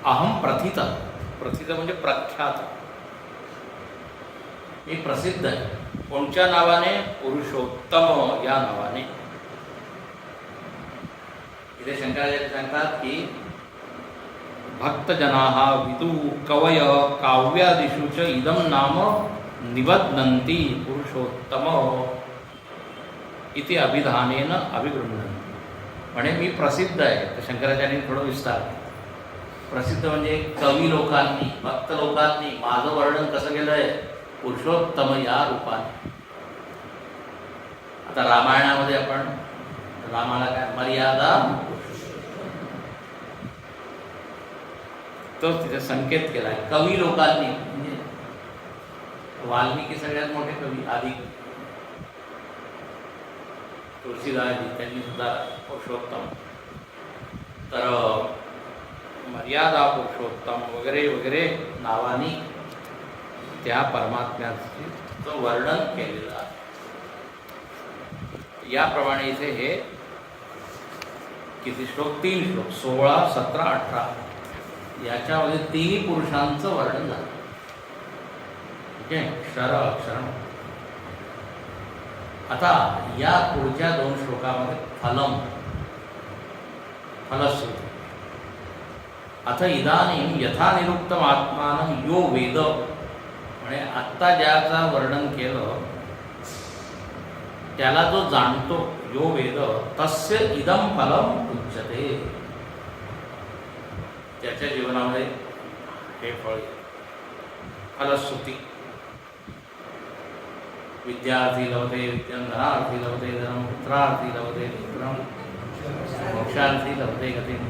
A: अहम प्रथित म्हणजे प्रख्यात, मी प्रसिद्ध आहे. कोणत्या नावाने? पुरुषोत्तम या नावाने. इथे शंकराचार्य सांगतात की भक्तजनाः विदु कवय काव्यादिषु च इदं नाम निबध्नन्ति पुरुषोत्तम इति अभिधानेन अभिगृह्णन्ति. म्हणे मी प्रसिद्ध आहे. तर शंकराचार्यांनी थोडं विस्तार. प्रसिद्ध म्हणजे कवी लोकांनी, भक्त लोकांनी माझं वर्णन कसं केलं आहे? पुरुषोत्तम या रूपाने. आता रामायणामध्ये आपण रामाला काय मर्यादा, तो तिथे संकेत केला आहे. कवी लोकांनी म्हणजे वाल्मिकी सगळ्यात मोठे कवी, आधी तुळशीदासजी, त्यांनी सुद्धा पुरुषोत्तम. तर मर्यादा पुरुषोत्तम वगैरे वगैरे नावानी त्या परमात्म्याचं वर्णन केलेलं आहे. याप्रमाणे इथे हे किती श्लोक? 3 श्लोक, 16, 17, 18 याच्यामध्ये 3 पुरुषांचं वर्णन झालं. ठीक आहे, क्षर अक्षर. आता या पुढच्या 2 श्लोकामध्ये फलश्रुती. आता इदानीं यथा निरुक्तम आत्मानं यो वेद, म्हणजे आत्ता ज्याचा वर्णन केलं त्याला जो जाणतो, यो वेद तस्य इदम फलम उच्यते. त्याच्या जीवनामध्ये हे फळ. फलश्रुती. विद्यार्थी लभते विद्यं, धनार्थी लभते धनं, पुत्रार्थी लभते पुत्रं, मोक्षार्थी लभते गतिं.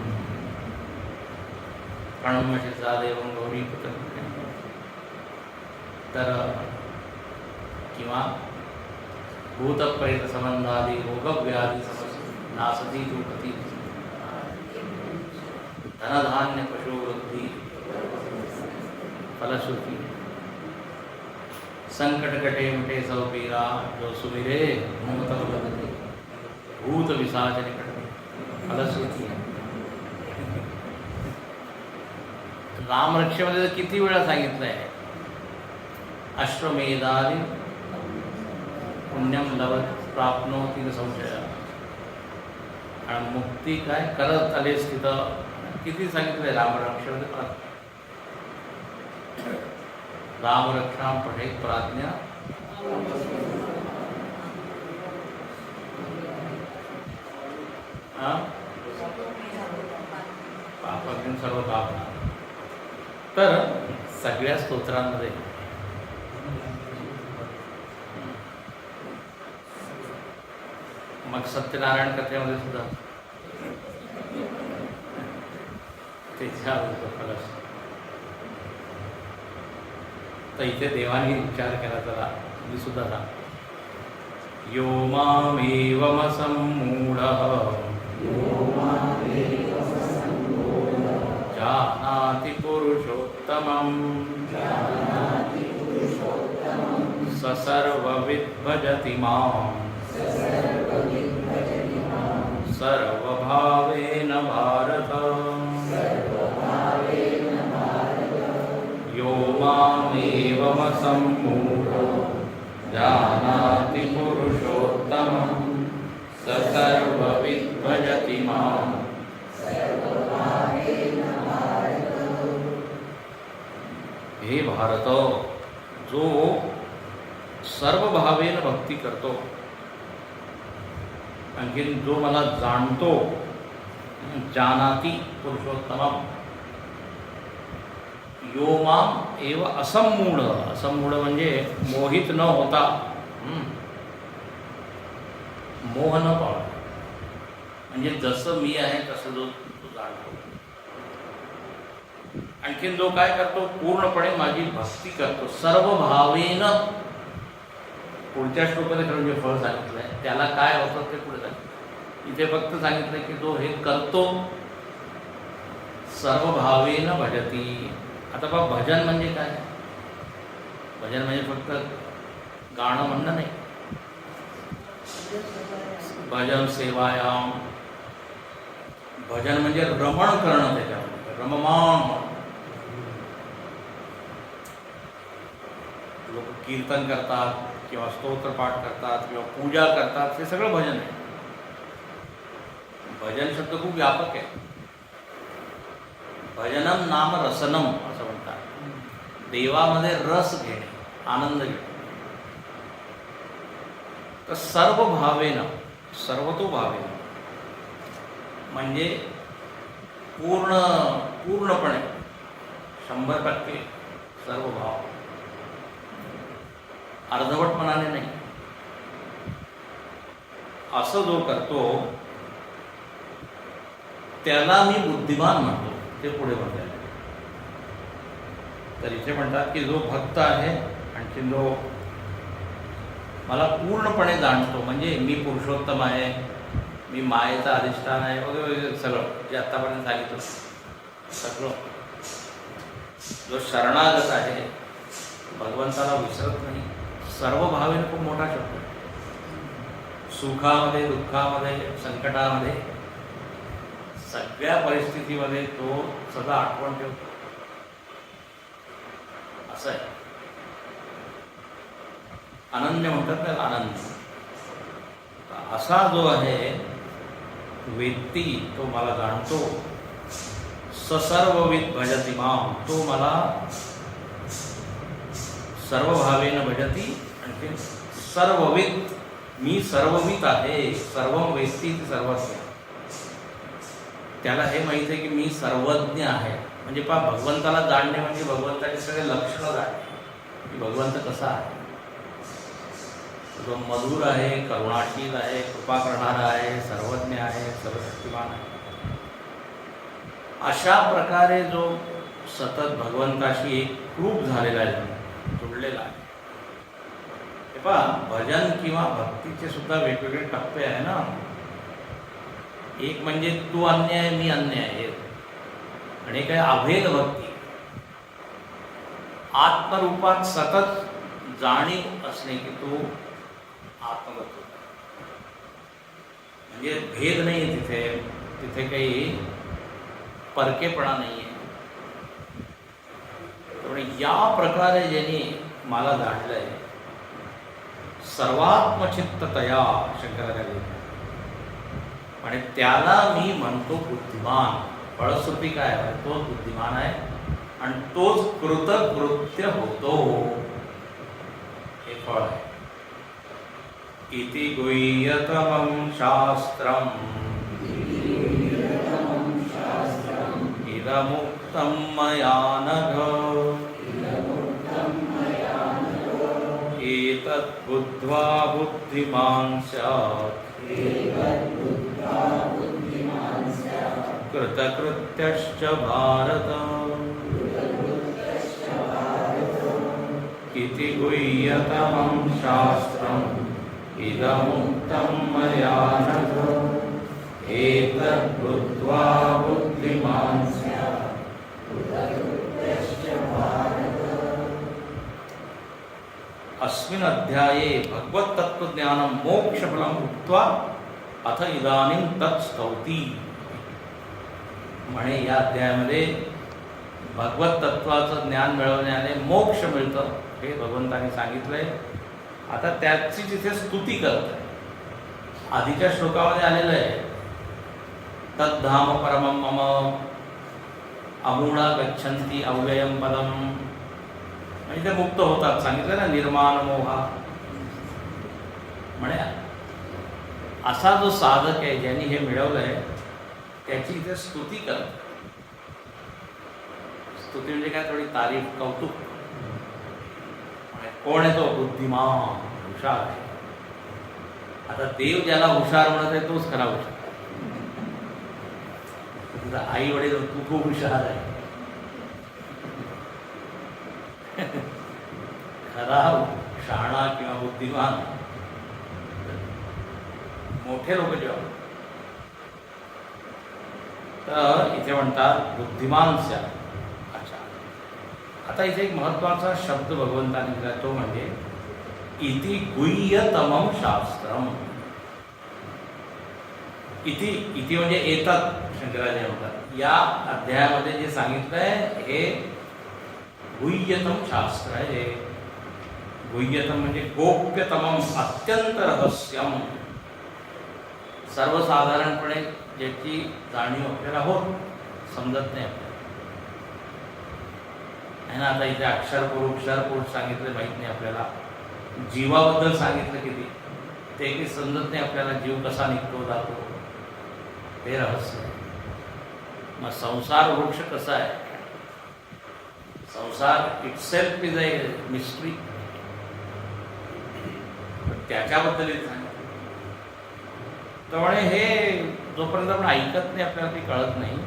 A: प्रणम्यशिषा देवं गौरीपुत्रं. तर किंवा भूतप्रेतसंबंधादी रोगव्याधी नासती दुर्गती. धनधान्य पशुवृद्धि फलश्रुति. संकट कटे मिटे सब पीरा, जो सुमिरे हनुमत बलि. भूत विसाच निकट फलश्रुति. रामरक्षेमध्ये किती वेळा सांगितलं आहे, अश्वमेधादी पुण्यम लभत प्राप्नोति संशय. आणि मुक्ती काय करत आले स्थित, किती सांगितलंय रामरक्षेमध्ये. रामरक्षा पठेत प्राज्ञा, पापाग्नी सर्व पाप. तर सगळ्या स्तोत्रांमध्ये मग सत्यनारायण कथेमध्ये सुद्धा त्याच्या फलस. तर इथे देवाने विचार केला, जरा मी सुद्धा सांग. यो मामेवमसम्मूढः जानाति पुरुषोत्तमं स सर्वविद् भजति माम् सर्वभावेन भारत. यो मामेवमसम्मूढो जानाति पुरुषोत्तमं स सर्वविद् भजति माम्. हे भारत, जो सर्व भावेन भक्ती करतो, आणखीन जो मला जाणतो, जानाति पुरुषोत्तमम, यो माम एव असम्मूढ. असम्मूढ म्हणजे मोहित न होता, मोह न पावता. म्हणजे जसं मी आहे तसं जो जाणतो. आणखीन जो काय करतो, पूर्णपणे माझी भक्ती करतो, सर्व भावेन. पुढच्या श्लोकामध्ये खरं जे फळ सांगितलं आहे त्याला काय होतं ते पुढे सांगितलं. इथे फक्त सांगितलं की जो हे करतो सर्व भावेन भजती. आता बघ, भजन म्हणजे काय? भजन म्हणजे फक्त गाणं म्हणणं नाही. भजन सेवायाम. भजन म्हणजे रमण करणं, त्याच्यामध्ये रममाण. लोक कीर्तन करतात किंवा स्तोत्र पाठ करतात किंवा पूजा करतात, हे सगळं भजन आहे. भजन शब्द खूप व्यापक आहे. भजनम नाम रसनम असं म्हणतात. देवामध्ये रस घेणे, आनंद घेणे. तर सर्व भावेनं, सर्वतोभावेनं म्हणजे पूर्णपणे 100% सर्व भाव. अर्धवटपणाने नाही. असं जो करतो त्याला मी बुद्धिमान म्हणतो. ते पुढे म्हणतात. तर इथे म्हणतात की जो भक्त आहे, आणखी जो मला पूर्णपणे जाणतो, म्हणजे मी पुरुषोत्तम आहे, मी मायेचा अधिष्ठान आहे, वगैरे वगैरे सगळं जे आत्तापर्यंत सांगितलं सगळं. जो शरणागत आहे, भगवंताला विसरत नाही. सर्व भावेने खूप मोठा शब्द. सुखामध्ये, दुःखामध्ये, संकटामध्ये, सगळ्या परिस्थितीमध्ये तो सदा आठवण ठेवतो. असं आहे. अनन्य म्हणतात ना, आनंद. असा जो आहे व्यक्ती, तो मला जाणतो. सर्वविद भजति माम, तो मला सर्वभावेन भजती. आणखी सर्वविद, मी सर्वविद आहे. सर्व वेत्ती सर्वज्ञ. त्याला हे माहिती आहे की मी सर्वज्ञ आहे. म्हणजे भगवंताला जाणणे म्हणजे भगवंताचे सगळे लक्षणं जाणणे. की भगवंत कसा आहे, तो मधुर आहे, करुणाशील आहे, कृपा करणारा आहे, सर्वज्ञ आहे, सर्वशक्तिमान आहे. अशा प्रकारे जो सतत भगवंताशी एकरूप झालेला आहे, जुळलेला आहे. हे पहा, भजन किंवा भक्तीचे सुद्धा वेगवेगळे टप्पे आहे ना. एक म्हणजे तू अन्य आहे, मी अन्य आहे, आणि एक आहे अभेद भक्ती. आत्मरूपात सतत जाणीव असणे की तू आत्मगत होता, म्हणजे भेद नाही आहे तिथे, तिथे काही परकेपणा नाही आहे. त्यामुळे या प्रकारे ज्यांनी मला जाणलंय सर्वात्मचित्ततया, शंकराचार्य, आणि त्याला मी म्हणतो बुद्धिमान. फळश्रुती काय आहे, तोच बुद्धिमान आहे आणि तोच कृतकृत्य होतो, हे फळ आहे. इति गुह्यतमं शास्त्रम् इदमुक्तं मया नघ एतत् बुद्ध्वा बुद्धिमान् स्यात् कृतकृत्यश्च भारत. इति गुह्यतमं शास्त्रम् इदमुक्तं मया नघ एतत् बुद्ध्वा बुद्धिमान् स्यात् कृतकृत्यश्च भारत. अस्मिन् अध्याये भगवत तत्वज्ञानं मोक्षफलम् उक्त्वा अथ इदानीं तत् स्तौति. म्हणे या अध्यायामध्ये भगवत तत्वाचं ज्ञान मिळवण्याने मोक्ष मिळतं हे भगवंतांनी सांगितलंय. आता त्याची तिथे स्तुती करत आहे. आधीच्या श्लोकामध्ये आलेलं आहे, तद्धाम परमं मम अमूढा गच्छन्ति अव्ययं पदम. म्हणजे ते मुक्त होतात, सांगितलं ना, निर्माण मोहा. म्हणे असा जो साधक आहे ज्यांनी हे मिळवलंय त्याची इथे स्तुती करत. स्तुती म्हणजे काय, थोडी तारीफ, कौतुक. कोण आहे तो? बुद्धिमान, हुशार आहे. आता देव ज्याला हुशार म्हणत आहे तोच खरा हुशार. तुझा आई वडील तू खूप हुशार आहे, खरा शहाणा किंवा बुद्धिमान मोठे लोक जेव्हा. तर इथे म्हणतात बुद्धिमान स्या. अच्छा, आता इथे एक महत्त्वाचा शब्द भगवंताने दिला, तो म्हणजे इति गुह्यतमं शास्त्रम. इति इति म्हणजे येतात, शंकराचार्य म्हणतात या अध्यायामध्ये जे सांगितलंय हे गुह्यतम शास्त्र आहे. गुह्यतम म्हणजे गोप्यतमम, अत्यंत रहस्यम. सर्वसाधारणपणे ज्याची जाणीव आपल्याला होत समजत नाही आपल्याला आहे ना. आता इथे अक्षरपुरुष सांगितलं, माहीत नाही आपल्याला. जीवाबद्दल सांगितलं किती, ते की समजत नाही आपल्याला. जीव कसा निघतो जातो ते रहस्य आहे. मग संसार वृक्ष कसा आहे, संसार इटसेल्फ इज अ मिस्ट्री, त्याच्याबद्दल सांगितलं. त्यामुळे हे जोपर्यंत आपण ऐकत नाही आपल्याला ते कळत नाही,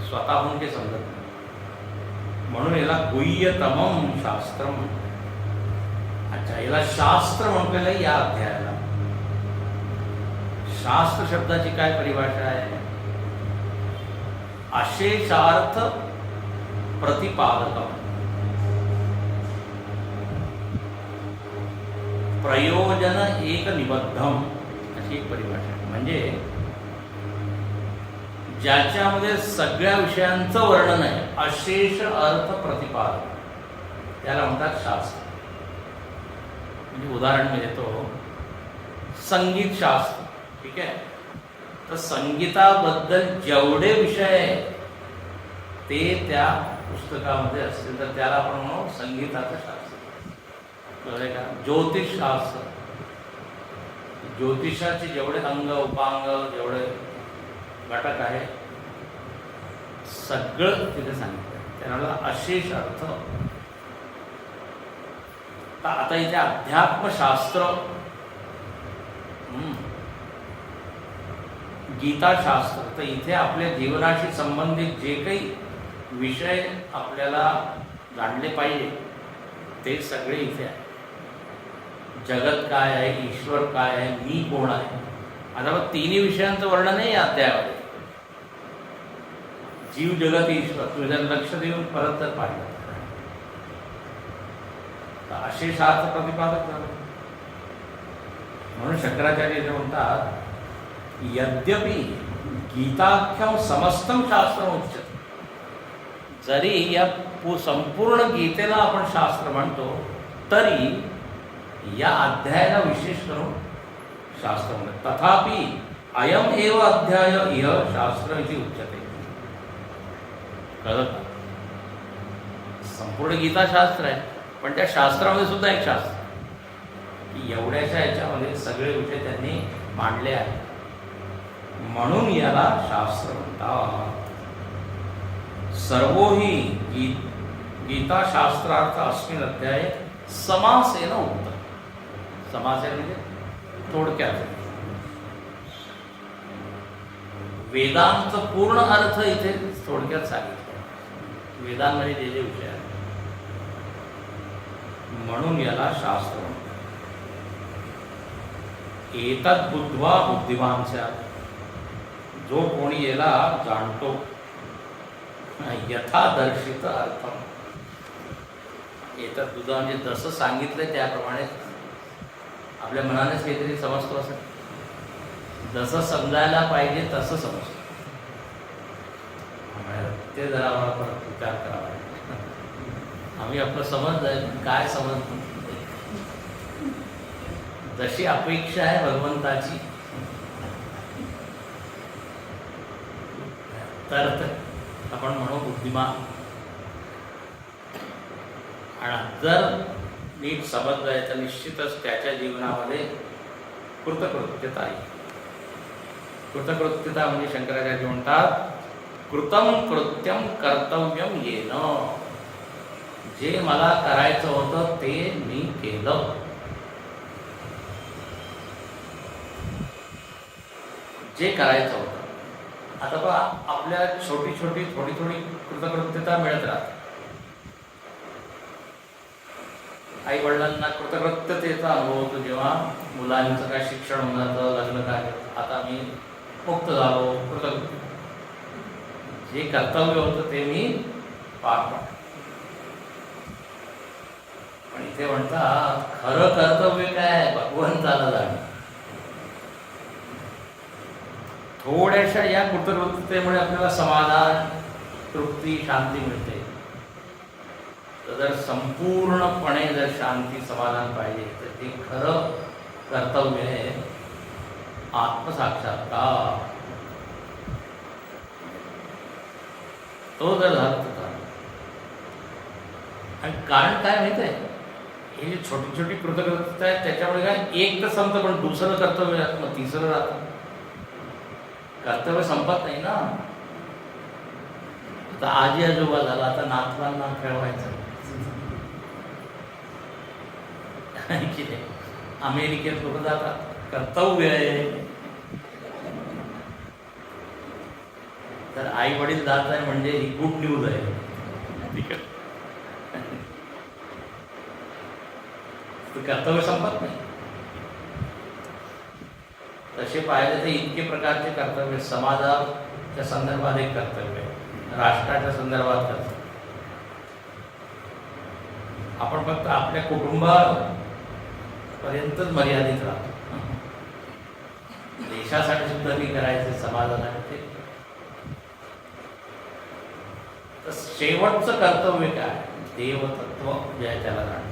A: स्वतःहून ते समजत नाही. म्हणून याला गुह्यतमं शास्त्र म्हणतात. अच्छा, याला शास्त्र म्हटलेलं आहे या अध्यायाला. शास्त्र शब्दाची काय परिभाषा आहे? अशेषार्थ प्रतिपादकम, प्रयोजन एक निबद्धम, अशी एक परिभाषा. म्हणजे ज्याच्यामध्ये सगळ्या विषयांचं वर्णन आहे, अशेष अर्थ प्रतिपादक, त्याला म्हणतात शास्त्र. म्हणजे उदाहरण मी देतो, संगीत शास्त्र. ठीक आहे, तर संगीताबद्दल जेवढे विषय आहे ते त्या पुस्तकामध्ये असतील तर त्याला आपण म्हणू संगीताचं शास्त्र. बरोबर आहे का? ज्योतिषशास्त्र, ज्योतिषाचे जेवढे अंग उपांग जेवढे घटक आहे सगळं तिथे सांगितलं. त्याला अशेष अर्थ तर आता इथे अध्यात्मशास्त्र, गीताशास्त्र, तर इथे आपल्या जीवनाशी संबंधित जे काही विषय आपल्याला जाणले पाहिजे ते सगळे इथे आहे. जगत काय आहे, ईश्वर काय आहे, मी कोण आहे. आता मग तिन्ही विषयांचं वर्णन आहे या अध्यायामध्ये. जीव, जगत, ईश्वर. तुम्ही जर लक्ष देऊन परत जर पाहिलं तर असे शास्त्र प्रतिपादक झाले. म्हणून शंकराचार्य जे म्हणतात, यद्यपि गीताख्यम समस्तम शास्त्र उच्यते, जरी या संपूर्ण गीतेला आपण शास्त्र म्हणतो तरी या अध्यायाला विशेष करून शास्त्र म्हणतात. तथापि अयम एव अध्याय इह शास्त्र इति उच्यते. कळलं? संपूर्ण गीता शास्त्र आहे, पण त्या शास्त्रामध्ये सुद्धा एक शास्त्र, एवढ्याशा याच्यामध्ये सगळे विषय त्यांनी मांडले आहेत, म्हणून याला शास्त्र म्हणतात. सर्वोही गीताशास्त्रार्थ अस्मिन् अध्याये समासेन उक्तम्. समासेन म्हणजे थोडक्यात. वेदांत पूर्ण अर्थ इथे थोडक्यात सांगितलं. वेदांमध्ये जे जे विषय आहेत, म्हणून याला शास्त्र म्हणतात. एतद् बुद्ध्वा बुद्धिमान स्यात्. जो कोणी याला जाणतो, यथादर्शित अर्थम. एतद् बुद्ध्वा म्हणजे जसं सांगितलं त्याप्रमाणे आपल्या मनानेच काहीतरी समजतो. असं जसं समजायला पाहिजे तसं समजतो. ते जरा आम्हाला परत विचार करावा. आम्ही आपलं समजलंय, काय समजतो, जशी अपेक्षा आहे भगवंताची तर आपण म्हणू बुद्धिमान. आणि जर नीट समजलंय तर निश्चितच त्याच्या जीवनामध्ये कृतकृत्यता आहे. कृतकृत्यता म्हणजे शंकराचार्य म्हणतात, कृतम कृत्यम कर्तव्यम येन. जे मला करायचं होतं ते मी केलं. जे करायचं होतं. आता बघा, आपल्या छोटी छोटी थोडी थोडी कृतकृत्यता मिळत राहते. आई वडिलांना कृतकृत्यतेचा अनुभव होतो जेव्हा मुलांचं काय शिक्षण होऊन जातं, लग्न काय, आता मी मुक्त झालो, कृतकृत्य. जे कर्तव्य होतं ते मी पार पाडलं. पण इथे म्हणतात खरं कर्तव्य काय, भगवंताला जाणं. थोड्याशा या कृतकृत्यतेमुळे आपल्याला समाधान, तृप्ती, शांती मिळते. तर जर संपूर्णपणे जर शांती, समाधान पाहिजे तर ते खरं कर्तव्य आहे आत्मसाक्षात्कार. तो जर झाला तर झाला. आणि कारण काय माहित आहे, हे जे छोटी छोटी कृतकृत्यता आहे त्याच्यामुळे काय, एक तर संपतं पण दुसरं कर्तव्य राहतं, मग तिसरं राहतं. कर्तव्य संपत नाही ना. आता आजी आजोबा झाला, आता नातवांना खेळवायचं. अमेरिकेत लोक जातात, कर्तव्य आहे. तर आई वडील जात आहे म्हणजे ही गुड न्यूज आहे. कर्तव्य संपत नाही. तसे पाहिले तर इतके प्रकारचे कर्तव्य. समाजाच्या संदर्भात एक कर्तव्य, राष्ट्राच्या संदर्भात कर्तव्य. आपण फक्त आपल्या कुटुंबापर्यंतच मर्यादित राहतो. देशासाठी सुद्धा मी करायचे, समाजासाठी. तर शेवटचं कर्तव्य काय, देवतत्व जे आहे त्याला जाणं.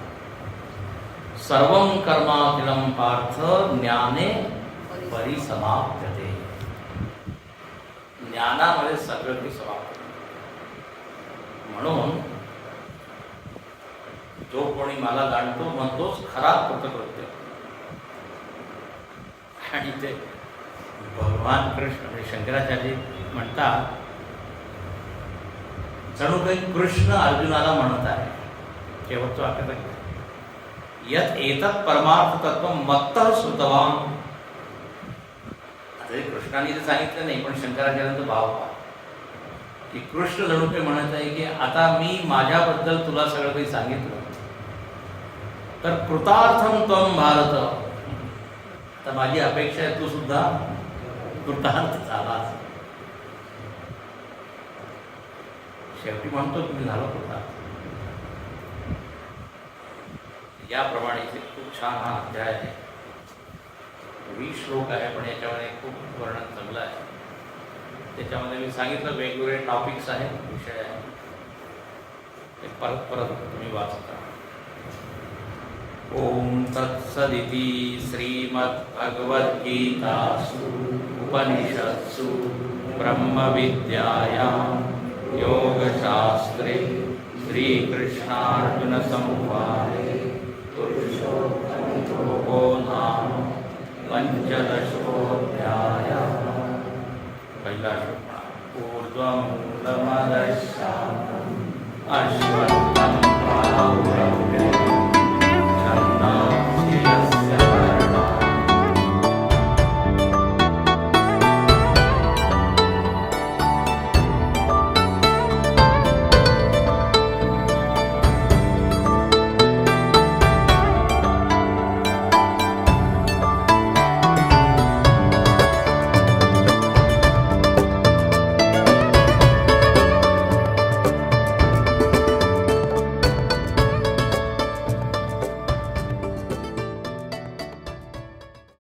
A: सर्वं कर्माखिलं पार्थ ज्ञाने परिसमाप्यते. ज्ञानामध्ये सगळं काही समाप्त. म्हणून जो कोणी मला जाणतो म्हणतोच खरा कृतकृत्य. आणि ते भगवान कृष्ण म्हणजे शंकराचार्य म्हणतात, जणू काही कृष्ण अर्जुनाला म्हणत आहे. शेवटचं वाक्य यत एतत् परमार्थ तत्व मत्तः श्रुतवान. आता हे कृष्णाने ते सांगितलं नाही, पण शंकराचार्यांचा भाव पहा की कृष्ण जणू काही म्हणत आहे की आता मी माझ्याबद्दल तुला सगळं काही सांगितलं, तर कृतार्थम त्वं भारत. तर माझी अपेक्षा आहे तू सुद्धा कृतार्थ झालास. शेवटी म्हणतो तुम्ही झालो कृतार्थ. याप्रमाणे इथे खूप छान हा अध्याय आहे. 20 श्लोक आहे, पण याच्यामध्ये खूप वर्णन चांगलं आहे. त्याच्यामध्ये मी सांगितलं वेगवेगळे टॉपिक्स आहेत, विषय आहेत, ते परत परत तुम्ही वाचता. ओम तत्सदिति श्रीमद्भगवद्गीतासु उपनिषत्सु ब्रह्मविद्यायां योगशास्त्रे श्रीकृष्णार्जुनसंवादे पुरुषोत्तमयोगो नाम पंचदशोऽध्यायः. पहिला श्लोक. ऊर्ध्वमूलमदशाकम् अश्वत्थं प्राहुरम्